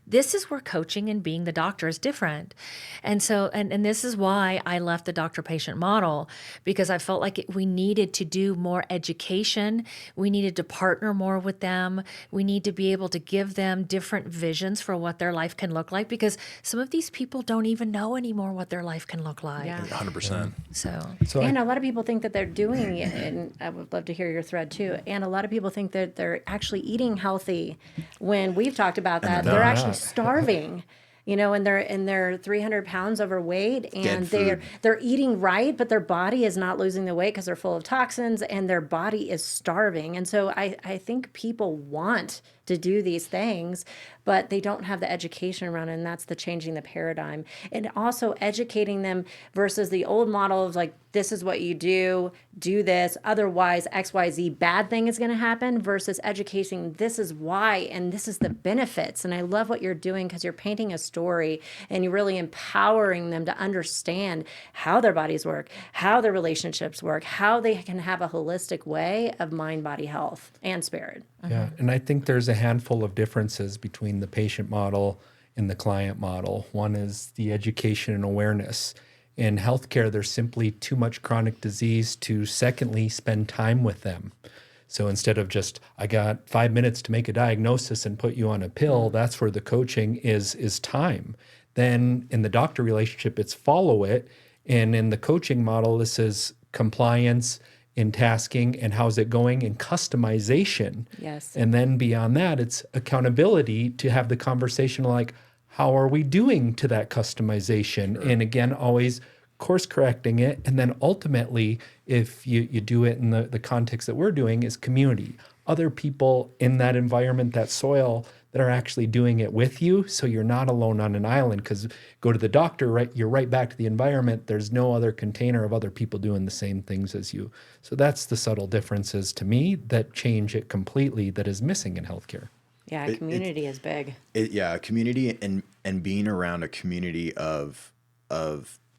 this is where coaching and being the doctor is different. And so, and this is why I left the doctor-patient model, because I felt like we needed to do more education. We needed to partner more with them. We need to be able to give them different visions for what their life can look like, because some of these people don't even know anymore what their life can look like. Yeah. 100%. So and a lot of people think that they're doing it, and I would love to hear your thread too. And a lot of people think that they're actually eating healthy when we've talked about that. They're actually starving. And they're 300 pounds overweight and they're eating right, but their body is not losing the weight because they're full of toxins and their body is starving. And so I think people want to do these things, but they don't have the education around it, and that's the changing the paradigm. And also educating them versus the old model of like, this is what you do this, otherwise XYZ bad thing is going to happen, versus educating, this is why, and this is the benefits. And I love what you're doing because you're painting a story and you're really empowering them to understand how their bodies work, how their relationships work, how they can have a holistic way of mind, body, health, and spirit. Yeah, and I think there's a handful of differences between the patient model and the client model. One is the education and awareness. In healthcare, there's simply too much chronic disease to, secondly, spend time with them. So instead of just, I got 5 minutes to make a diagnosis and put you on a pill, that's where the coaching is time. Then in the doctor relationship, it's follow it. And in the coaching model, this is compliance, in tasking, and how's it going, and customization. Yes. And then beyond that, it's accountability to have the conversation like, how are we doing to that customization? Sure. And again, always course correcting it. And then ultimately, if you do it in the context that we're doing, is community. Other people in that environment, that soil, that are actually doing it with you. So you're not alone on an island, because go to the doctor, right? You're right back to the environment. There's no other container of other people doing the same things as you. So that's the subtle differences to me that change it completely, that is missing in healthcare. Yeah, community is big. Community and being around a community of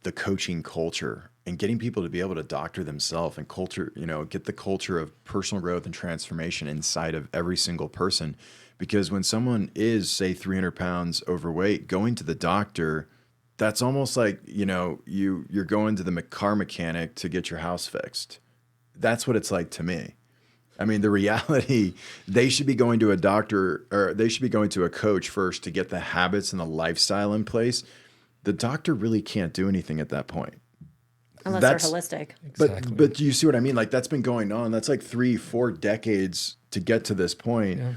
the coaching culture and getting people to be able to doctor themselves and culture, get the culture of personal growth and transformation inside of every single person. Because when someone is, say, 300 pounds overweight, going to the doctor, that's almost like, you're going to the car mechanic to get your house fixed. That's what it's like to me. I mean, the reality, they should be going to a doctor, or they should be going to a coach first to get the habits and the lifestyle in place. The doctor really can't do anything at that point. Unless That's- they're holistic. Exactly. But you see what I mean? Like, that's been going on. That's like 3-4 decades to get to this point. Yeah.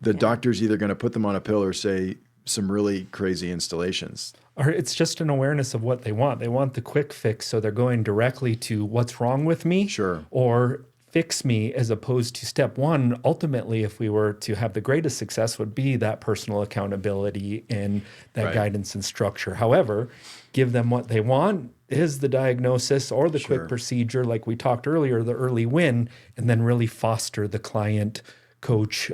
The doctor's either going to put them on a pill or say some really crazy installations. Or it's just an awareness of what they want. They want the quick fix, so they're going directly to what's wrong with me. Sure. Or fix me, as opposed to step one. Ultimately, if we were to have the greatest success, would be that personal accountability and that Right. guidance and structure. However, give them what they want is the diagnosis or the Sure. quick procedure, like we talked earlier, the early win, and then really foster the client coach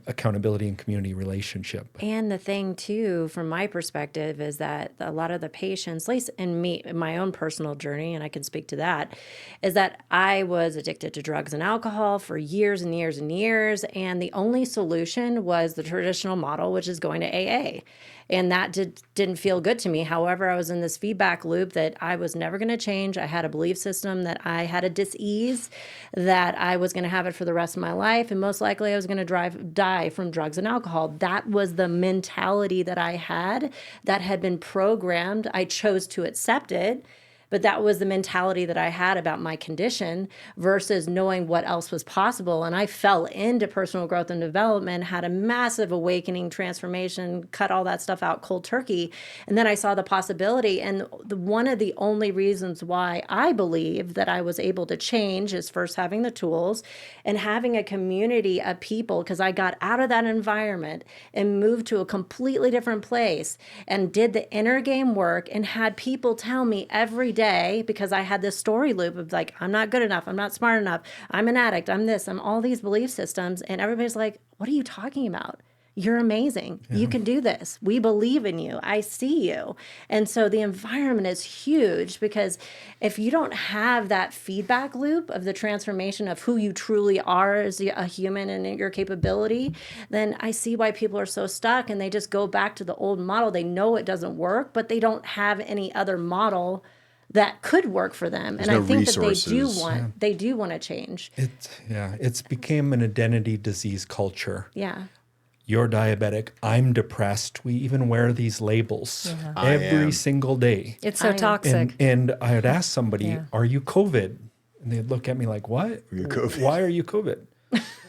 accountability and community relationship. And the thing too, from my perspective, is that a lot of the patients, at least in my own personal journey, and I can speak to that, is that I was addicted to drugs and alcohol for years and years and years. And the only solution was the traditional model, which is going to AA. And that didn't feel good to me. However, I was in this feedback loop that I was never going to change. I had a belief system that I had a dis-ease, that I was going to have it for the rest of my life, and most likely I was going to die from drugs and alcohol. That was the mentality that I had that had been programmed. I chose to accept it, but that was the mentality that I had about my condition versus knowing what else was possible. And I fell into personal growth and development, had a massive awakening, transformation, cut all that stuff out cold turkey. And then I saw the possibility. And one of the only reasons why I believe that I was able to change is first having the tools and having a community of people, because I got out of that environment and moved to a completely different place and did the inner game work and had people tell me every day, because I had this story loop of like, I'm not good enough, I'm not smart enough, I'm an addict, I'm this, I'm all these belief systems. And everybody's like, what are you talking about? You're amazing. You can do this. We believe in you. I see you. And so the environment is huge, because if you don't have that feedback loop of the transformation of who you truly are as a human and your capability, then I see why people are so stuck and they just go back to the old model. They know it doesn't work, but they don't have any other model that could work for them. And no I think resources. that they do want to change. It's became an identity disease culture. Yeah. You're diabetic, I'm depressed. We even wear these labels every am. single day. It's so I am. toxic. And I would ask somebody, Yeah. are you COVID? And they'd look at me like, what? Are you COVID? Why are you COVID?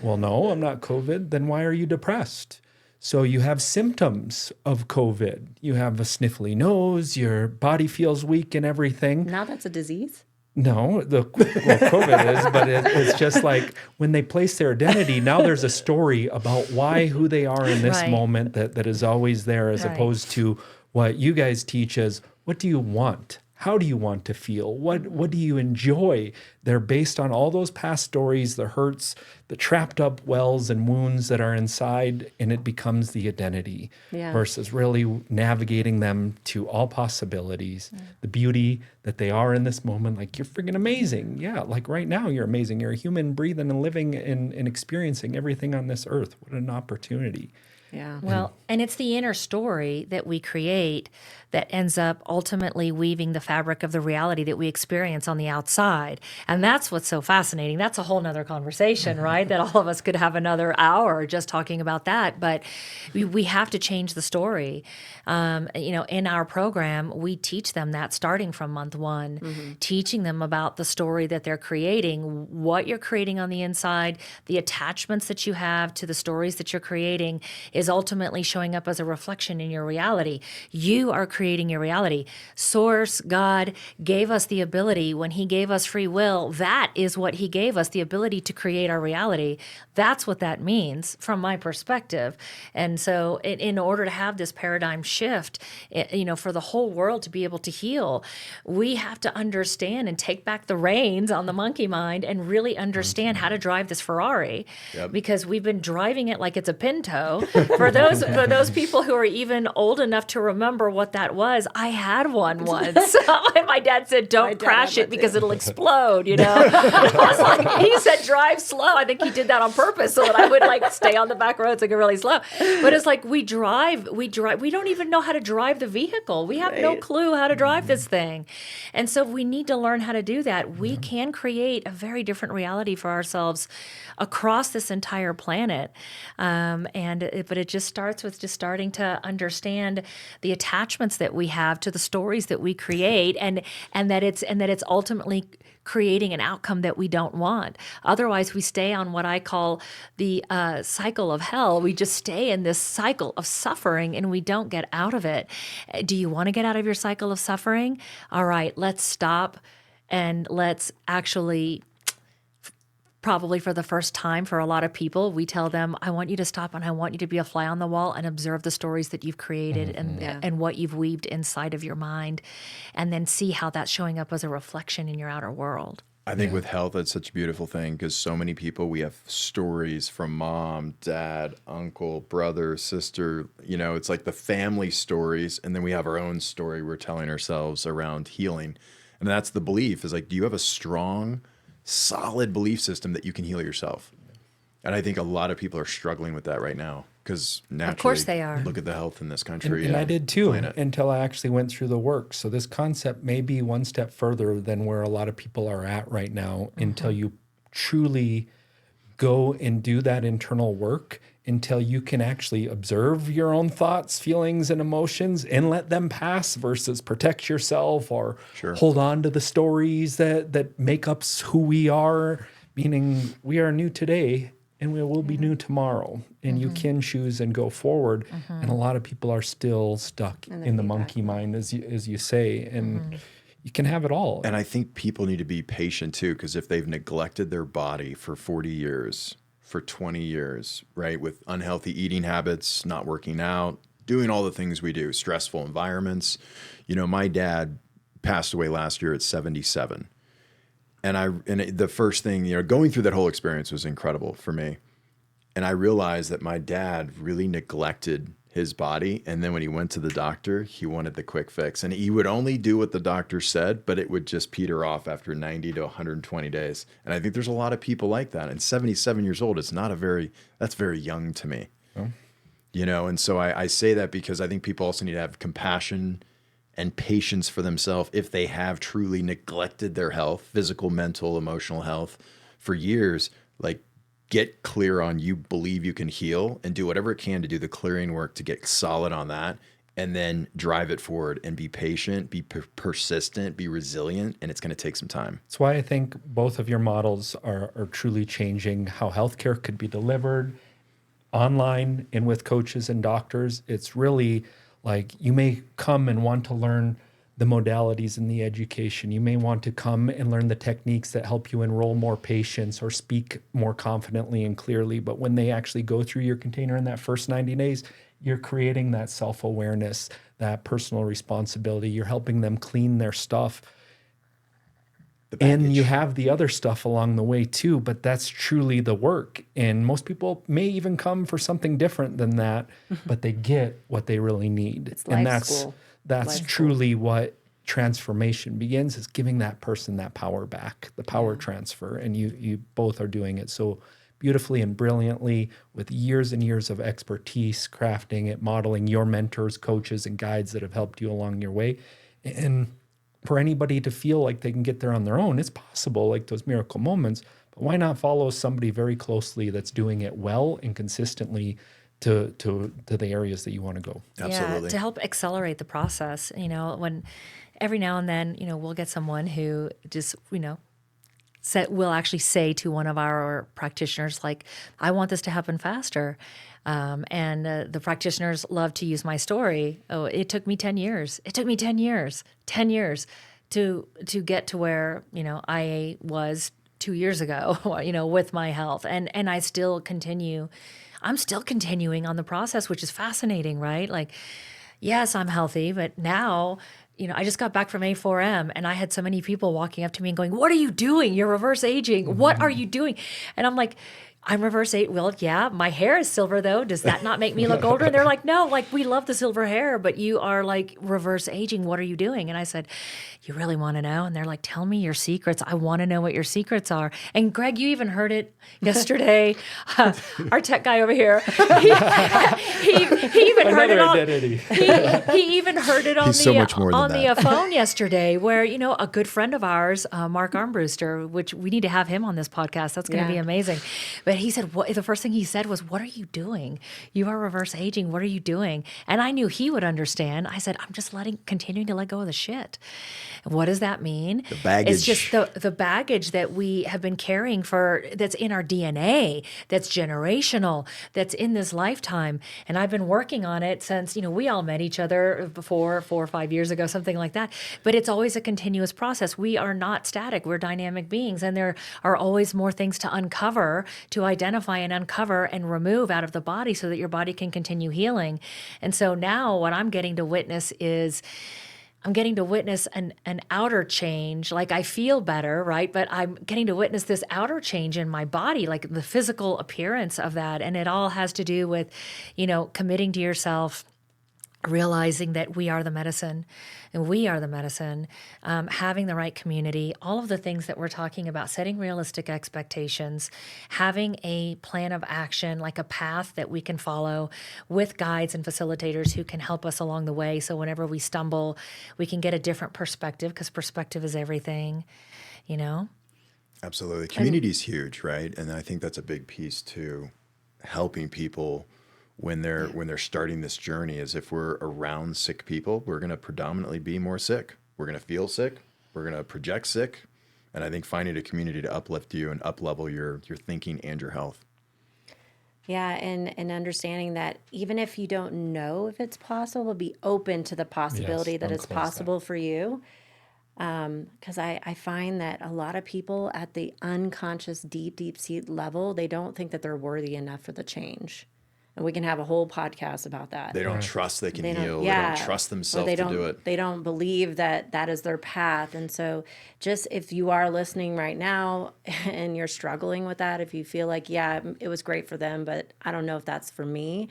Well, no, I'm not COVID. Then why are you depressed? So you have symptoms of COVID. You have a sniffly nose, your body feels weak and everything. Now that's a disease. No, COVID is, but it's just like when they place their identity, now there's a story about who they are in this Right. moment that is always there, as Right. opposed to what you guys teach as, what do you want? How do you want to feel? What do you enjoy? They're based on all those past stories, the hurts, the trapped up wells and wounds that are inside, and it becomes the identity Yeah. versus really navigating them to all possibilities, the beauty that they are in this moment. Like, you're freaking amazing. Yeah, like right now, you're amazing. You're a human breathing and living and experiencing everything on this earth. What an opportunity. Yeah. Well, and it's the inner story that we create that ends up ultimately weaving the fabric of the reality that we experience on the outside. And that's what's so fascinating. That's a whole nother conversation, right? That all of us could have another hour just talking about that. But we have to change the story. In our program, we teach them that starting from month one, teaching them about the story that they're creating, what you're creating on the inside, the attachments that you have to the stories that you're creating is ultimately showing up as a reflection in your reality. You are creating your reality. Source, God, gave us the ability when He gave us free will. That is what He gave us, the ability to create our reality. That's what that means from my perspective. And so in order to have this paradigm shift, for the whole world to be able to heal, we have to understand and take back the reins on the monkey mind and really understand how to drive this Ferrari. Yep. Because we've been driving it like it's a Pinto For those people who are even old enough to remember what that was, I had one once. And my dad said, "Don't crash it because it'll explode." You know, I was like, he said, "Drive slow." I think he did that on purpose so that I would like stay on the back roads and go really slow. But it's like we drive. We don't even know how to drive the vehicle. We have no clue how to drive this thing, and so we need to learn how to do that. We can create a very different reality for ourselves across this entire planet. But it just starts with just starting to understand the attachments that we have to the stories that we create, and that it's ultimately creating an outcome that we don't want. Otherwise, we stay on what I call the cycle of hell. We just stay in this cycle of suffering and we don't get out of it. Do you want to get out of your cycle of suffering? All right, let's stop and let's actually, probably for the first time for a lot of people, we tell them, I want you to stop and I want you to be a fly on the wall and observe the stories that you've created and what you've weaved inside of your mind, and then see how that's showing up as a reflection in your outer world. I think with health, it's such a beautiful thing because so many people, we have stories from mom, dad, uncle, brother, sister. You know, it's like the family stories. And then we have our own story we're telling ourselves around healing. And that's the belief is like, do you have a strong, solid belief system that you can heal yourself? And I think a lot of people are struggling with that right now because naturally, Of course they are. Look at the health in this country. And I did too, planet. until I actually went through the work. So this concept may be one step further than where a lot of people are at right now until you truly go and do that internal work, until you can actually observe your own thoughts, feelings, and emotions and let them pass versus protect yourself or hold on to the stories that make up who we are, meaning we are new today and we will be new tomorrow. And you can choose and go forward. And a lot of people are still stuck in the monkey mind, as you say, and you can have it all. And I think people need to be patient too, because if they've neglected their body for 40 years, for 20 years, right, with unhealthy eating habits, not working out, doing all the things we do, stressful environments. You know, my dad passed away last year at 77. The first thing, you know, going through that whole experience was incredible for me. And I realized that my dad really neglected his body. And then when he went to the doctor, he wanted the quick fix. And he would only do what the doctor said, but it would just peter off after 90 to 120 days. And I think there's a lot of people like that. And 77 years old, that's very young to me. Oh. You know, and so I say that because I think people also need to have compassion and patience for themselves if they have truly neglected their health, physical, mental, emotional health for years. Like, get clear on you believe you can heal and do whatever it can to do the clearing work to get solid on that, and then drive it forward and be patient, be persistent, be resilient, and it's going to take some time. That's why I think both of your models are truly changing how healthcare could be delivered online and with coaches and doctors. It's really like you may come and want to learn the modalities in the education. You may want to come and learn the techniques that help you enroll more patients or speak more confidently and clearly. But when they actually go through your container in that first 90 days, you're creating that self-awareness, that personal responsibility. You're helping them clean their stuff. And you have the other stuff along the way too, but that's truly the work. And most people may even come for something different than that, but they get what they really need. It's and life that's school. that's Life truly what transformation begins, is giving that person that power back, the power transfer. And you both are doing it so beautifully and brilliantly with years and years of expertise, crafting it, modeling your mentors, coaches, and guides that have helped you along your way. And for anybody to feel like they can get there on their own, it's possible, like those miracle moments, but why not follow somebody very closely that's doing it well and consistently to the areas that you want to go? Absolutely. Yeah, to help accelerate the process. You know, when every now and then, you know, we'll get someone who just, you know, will actually say to one of our practitioners, like, I want this to happen faster. And the practitioners love to use my story. Oh, it took me 10 years. It took me 10 years to get to where, you know, I was 2 years ago, you know, with my health. And I still continue. I'm still continuing on the process, which is fascinating, right? Like, yes, I'm healthy, but now, you know, I just got back from A4M and I had so many people walking up to me and going, what are you doing? You're reverse aging. What are you doing? And I'm like, I'm reverse age. Well, yeah, my hair is silver though. Does that not make me look older? And they're like, no, like we love the silver hair, but you are like reverse aging. What are you doing? And I said, you really want to know? And they're like, tell me your secrets. I want to know what your secrets are. And Greg, you even heard it yesterday. Our tech guy over here, he even heard it Another on, identity. he even heard it on He's so much more than on the that. phone yesterday, where a good friend of ours, Mark Armbruster, which we need to have him on this podcast. That's going to be Yeah. amazing. But he said, "What?" The first thing he said was, "What are you doing? You are reverse aging. What are you doing?" And I knew he would understand. I said, "I'm just continuing to let go of the shit." What does that mean? The baggage. It's just the baggage that we have been carrying that's in our DNA, that's generational, that's in this lifetime. And I've been working on it since, we all met each other before 4 or 5 years ago, something like that. But it's always a continuous process. We are not static. We're dynamic beings. And there are always more things to uncover, to identify and uncover and remove out of the body so that your body can continue healing. And so now what I'm getting to witness is an outer change. Like I feel better, right? But I'm getting to witness this outer change in my body, like the physical appearance of that. And it all has to do with, committing to yourself, realizing that we are the medicine and we are the medicine, having the right community, all of the things that we're talking about, setting realistic expectations, having a plan of action, like a path that we can follow with guides and facilitators who can help us along the way. So whenever we stumble, we can get a different perspective, because perspective is everything, Absolutely. Community is huge, right? And I think that's a big piece to helping people when they're starting this journey. Is if we're around sick people, we're going to predominantly be more sick. We're going to feel sick. We're going to project sick. And I think finding a community to uplift you and up-level your thinking and your health. Yeah, and understanding that even if you don't know if it's possible, be open to the possibility that don't it's close that. possible for you. Because I find that a lot of people at the unconscious, deep seat level, they don't think that they're worthy enough for the change. And we can have a whole podcast about that. They don't trust they can They don't- heal. yeah. They don't trust Or themselves they to don't, do it. They don't believe that that is their path. And so just if you are listening right now and you're struggling with that, if you feel like, yeah, it was great for them, but I don't know if that's for me,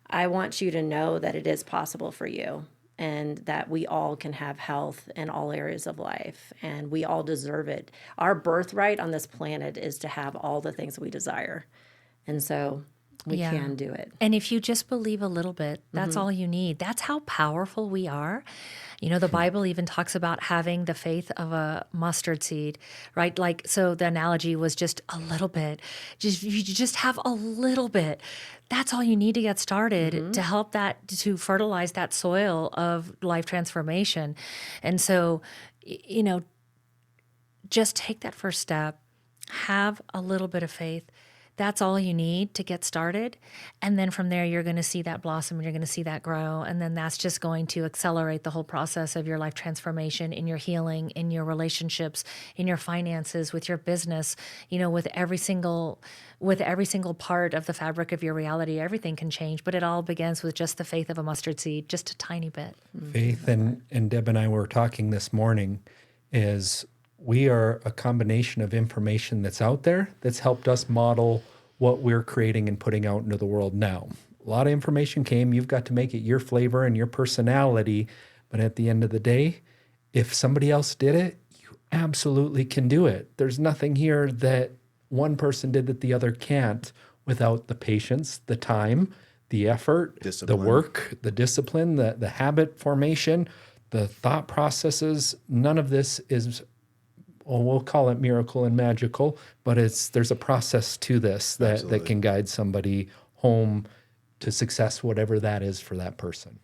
I want you to know that it is possible for you, and that we all can have health in all areas of life, and we all deserve it. Our birthright on this planet is to have all the things we desire. And so we Yeah. can do it. And if you just believe a little bit, that's all you need. That's how powerful we are. The Bible even talks about having the faith of a mustard seed, right? Like, so the analogy was just a little bit. You just have a little bit. That's all you need to get started to help to fertilize that soil of life transformation. And so, just take that first step, have a little bit of faith. That's all you need to get started. And then from there, you're going to see that blossom and you're going to see that grow. And then that's just going to accelerate the whole process of your life transformation, in your healing, in your relationships, in your finances, with your business, with every single part of the fabric of your reality. Everything can change, but it all begins with just the faith of a mustard seed, just a tiny bit. Faith, and Deb and I were talking this morning, is we are a combination of information that's out there that's helped us model what we're creating and putting out into the world now. A lot of information came. You've got to make it your flavor and your personality. But at the end of the day, if somebody else did it, you absolutely can do it. There's nothing here that one person did that the other can't, without the patience, the time, the effort, Discipline. the work, the discipline, the habit formation, the thought processes. None of this is, well, we'll call it miracle and magical, but there's a process to this that can guide somebody home to success, whatever that is for that person.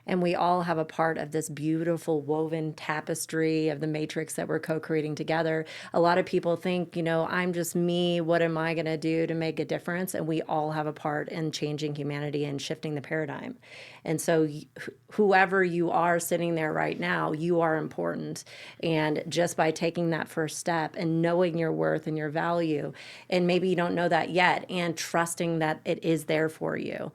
And we all have a part of this beautiful woven tapestry of the matrix that we're co-creating together. A lot of people think, I'm just me. What am I going to do to make a difference? And we all have a part in changing humanity and shifting the paradigm. And so whoever you are sitting there right now, you are important. And just by taking that first step and knowing your worth and your value, and maybe you don't know that yet, and trusting that it is there for you,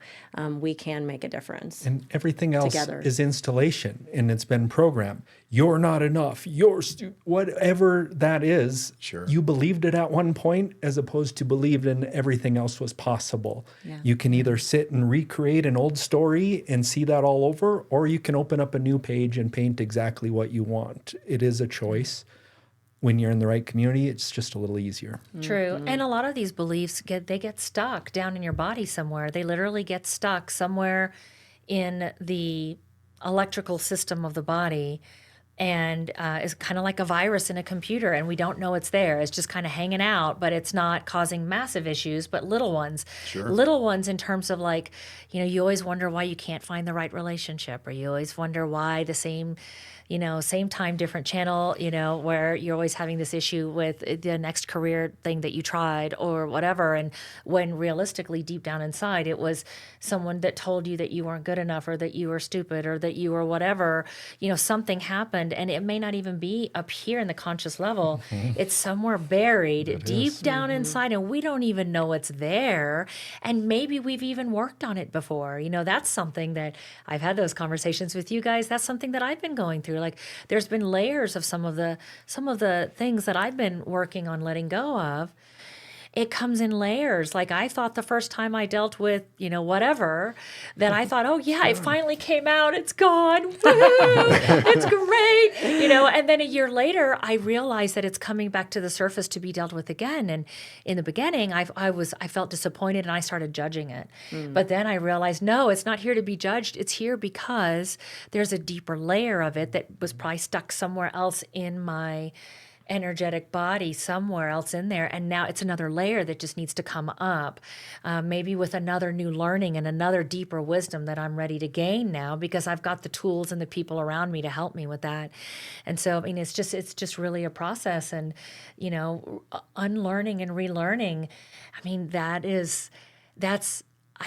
we can make a difference. And everything else together. is installation, and it's been programmed. You're not enough. You're whatever that is. Sure. You believed it at one point, as opposed to believed in everything else was possible. Yeah. You can either sit and recreate an old story and see that all over, or you can open up a new page and paint exactly what you want. It is a choice. When you're in the right community, it's just a little easier. True. And a lot of these beliefs get stuck down in your body somewhere. They literally get stuck somewhere in the electrical system of the body, and it's kind of like a virus in a computer, and we don't know it's there. It's just kind of hanging out, but it's not causing massive issues, but little ones. Sure. Little ones in terms of like, you always wonder why you can't find the right relationship, or you always wonder why the same time, different channel, where you're always having this issue with the next career thing that you tried or whatever. And when realistically, deep down inside, it was someone that told you that you weren't good enough, or that you were stupid, or that you were whatever, something happened. And it may not even be up here in the conscious level. It's somewhere buried deep down inside, and we don't even know it's there. And maybe we've even worked on it before. That's something that I've had those conversations with you guys. That's something that I've been going through. Like, there's been layers of some of the things that I've been working on letting go of. It comes in layers. Like, I thought the first time I dealt with, whatever, that I thought, oh yeah, it finally came out. It's gone. Woo! It's great. And then a year later, I realized that it's coming back to the surface to be dealt with again. And in the beginning, I felt disappointed, and I started judging it. But then I realized, no, it's not here to be judged. It's here because there's a deeper layer of it that was probably stuck somewhere else in my energetic body, somewhere else in there, and now it's another layer that just needs to come up, maybe with another new learning and another deeper wisdom that I'm ready to gain now, because I've got the tools and the people around me to help me with that. And so, it's just really a process, and unlearning and relearning. I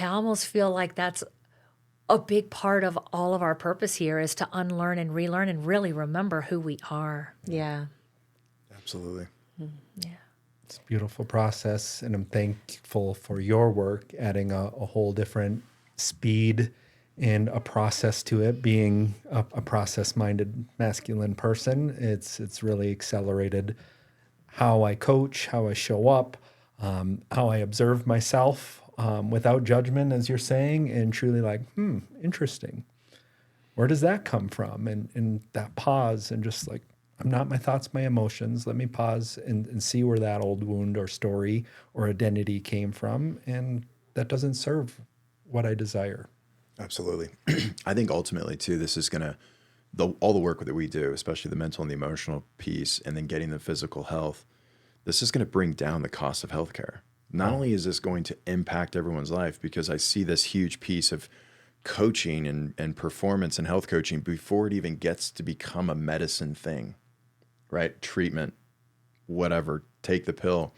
almost feel like that's a big part of all of our purpose here, is to unlearn and relearn and really remember who we are. Yeah. Absolutely. Yeah. It's a beautiful process, and I'm thankful for your work, adding a whole different speed and a process to it. Being a process-minded masculine person, it's really accelerated how I coach, how I show up, how I observe myself without judgment, as you're saying, and truly like, interesting. Where does that come from? And that pause, and just like, I'm not my thoughts, my emotions. Let me pause and see where that old wound or story or identity came from. And that doesn't serve what I desire. Absolutely. I think ultimately, too, this is going to, all the work that we do, especially the mental and the emotional piece, and then getting the physical health, this is going to bring down the cost of healthcare. Not only is this going to impact everyone's life, because I see this huge piece of coaching and performance and health coaching before it even gets to become a medicine thing. Right? Treatment, whatever, take the pill.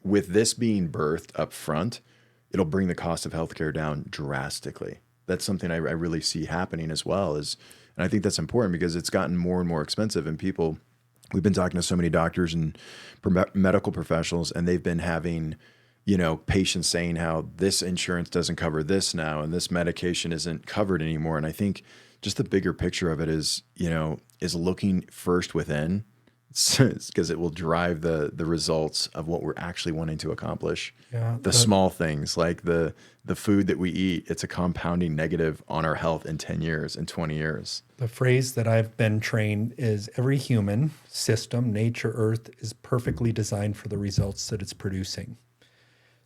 With this being birthed up front, it'll bring the cost of healthcare down drastically. That's something I really see happening as well. And I think that's important, because it's gotten more and more expensive, and we've been talking to so many doctors and medical professionals, and they've been having, patients saying how this insurance doesn't cover this now, and this medication isn't covered anymore. And I think just the bigger picture of it is looking first within, because it will drive the results of what we're actually wanting to accomplish. Yeah, the small things, like the food that we eat, it's a compounding negative on our health in 10 years, in 20 years. The phrase that I've been trained is, every human system, nature, earth, is perfectly designed for the results that it's producing.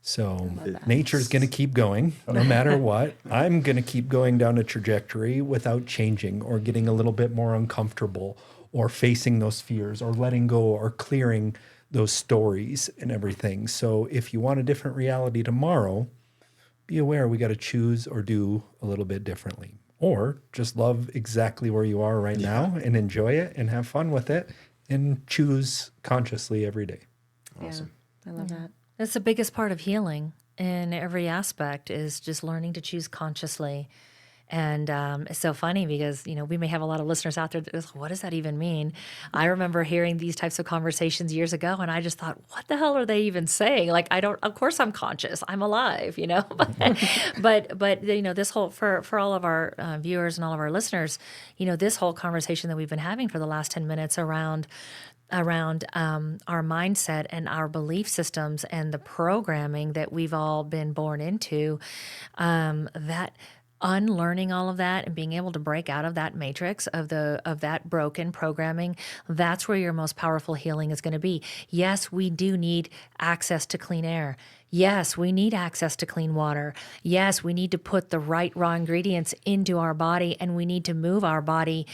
So nature's going to keep going no matter what. I'm going to keep going down a trajectory without changing or getting a little bit more uncomfortable, or facing those fears, or letting go, or clearing those stories and everything. So if you want a different reality tomorrow, be aware we got to choose or do a little bit differently. Or just love exactly where you are right now and enjoy it and have fun with it, and choose consciously every day. Awesome. Yeah, I love that. That's the biggest part of healing in every aspect, is just learning to choose consciously. And it's so funny because, we may have a lot of listeners out there that goes, what does that even mean? I remember hearing these types of conversations years ago, and I just thought, what the hell are they even saying? Like, of course I'm conscious, I'm alive, but this whole, for all of our viewers and all of our listeners, this whole conversation that we've been having for the last 10 minutes around our mindset and our belief systems and the programming that we've all been born into, that unlearning all of that and being able to break out of that matrix of that broken programming, that's where your most powerful healing is going to be. Yes, we do need access to clean air. Yes, we need access to clean water. Yes, we need to put the right raw ingredients into our body, and we need to move our body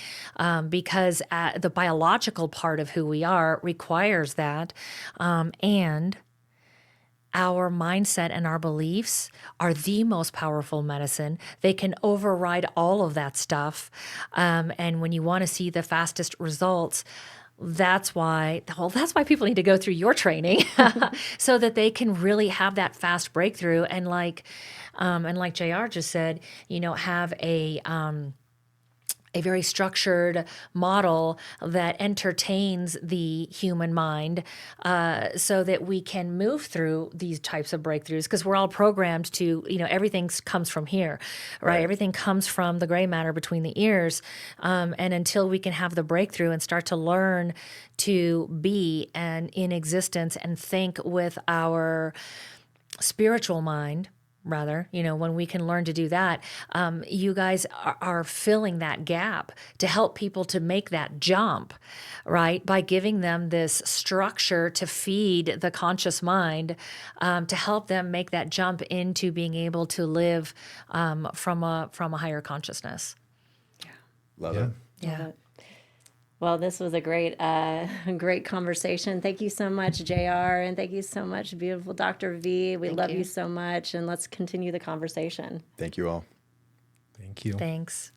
because the biological part of who we are requires that. And our mindset and our beliefs are the most powerful medicine. They can override all of that stuff. And when you want to see the fastest results, that's why people need to go through your training so that they can really have that fast breakthrough. And like JR just said, have a very structured model that entertains the human mind so that we can move through these types of breakthroughs, because we're all programmed to, everything comes from here, right? Everything comes from the gray matter between the ears. And until we can have the breakthrough and start to learn to be in existence and think with our spiritual mind, rather, when we can learn to do that, you guys are filling that gap to help people to make that jump, right? By giving them this structure to feed the conscious mind, to help them make that jump into being able to live from a higher consciousness. Love it. Yeah. Well, this was a great conversation. Thank you so much, JR, and thank you so much, beautiful Dr. V. We love you so much, and let's continue the conversation. Thank you all. Thank you. Thanks.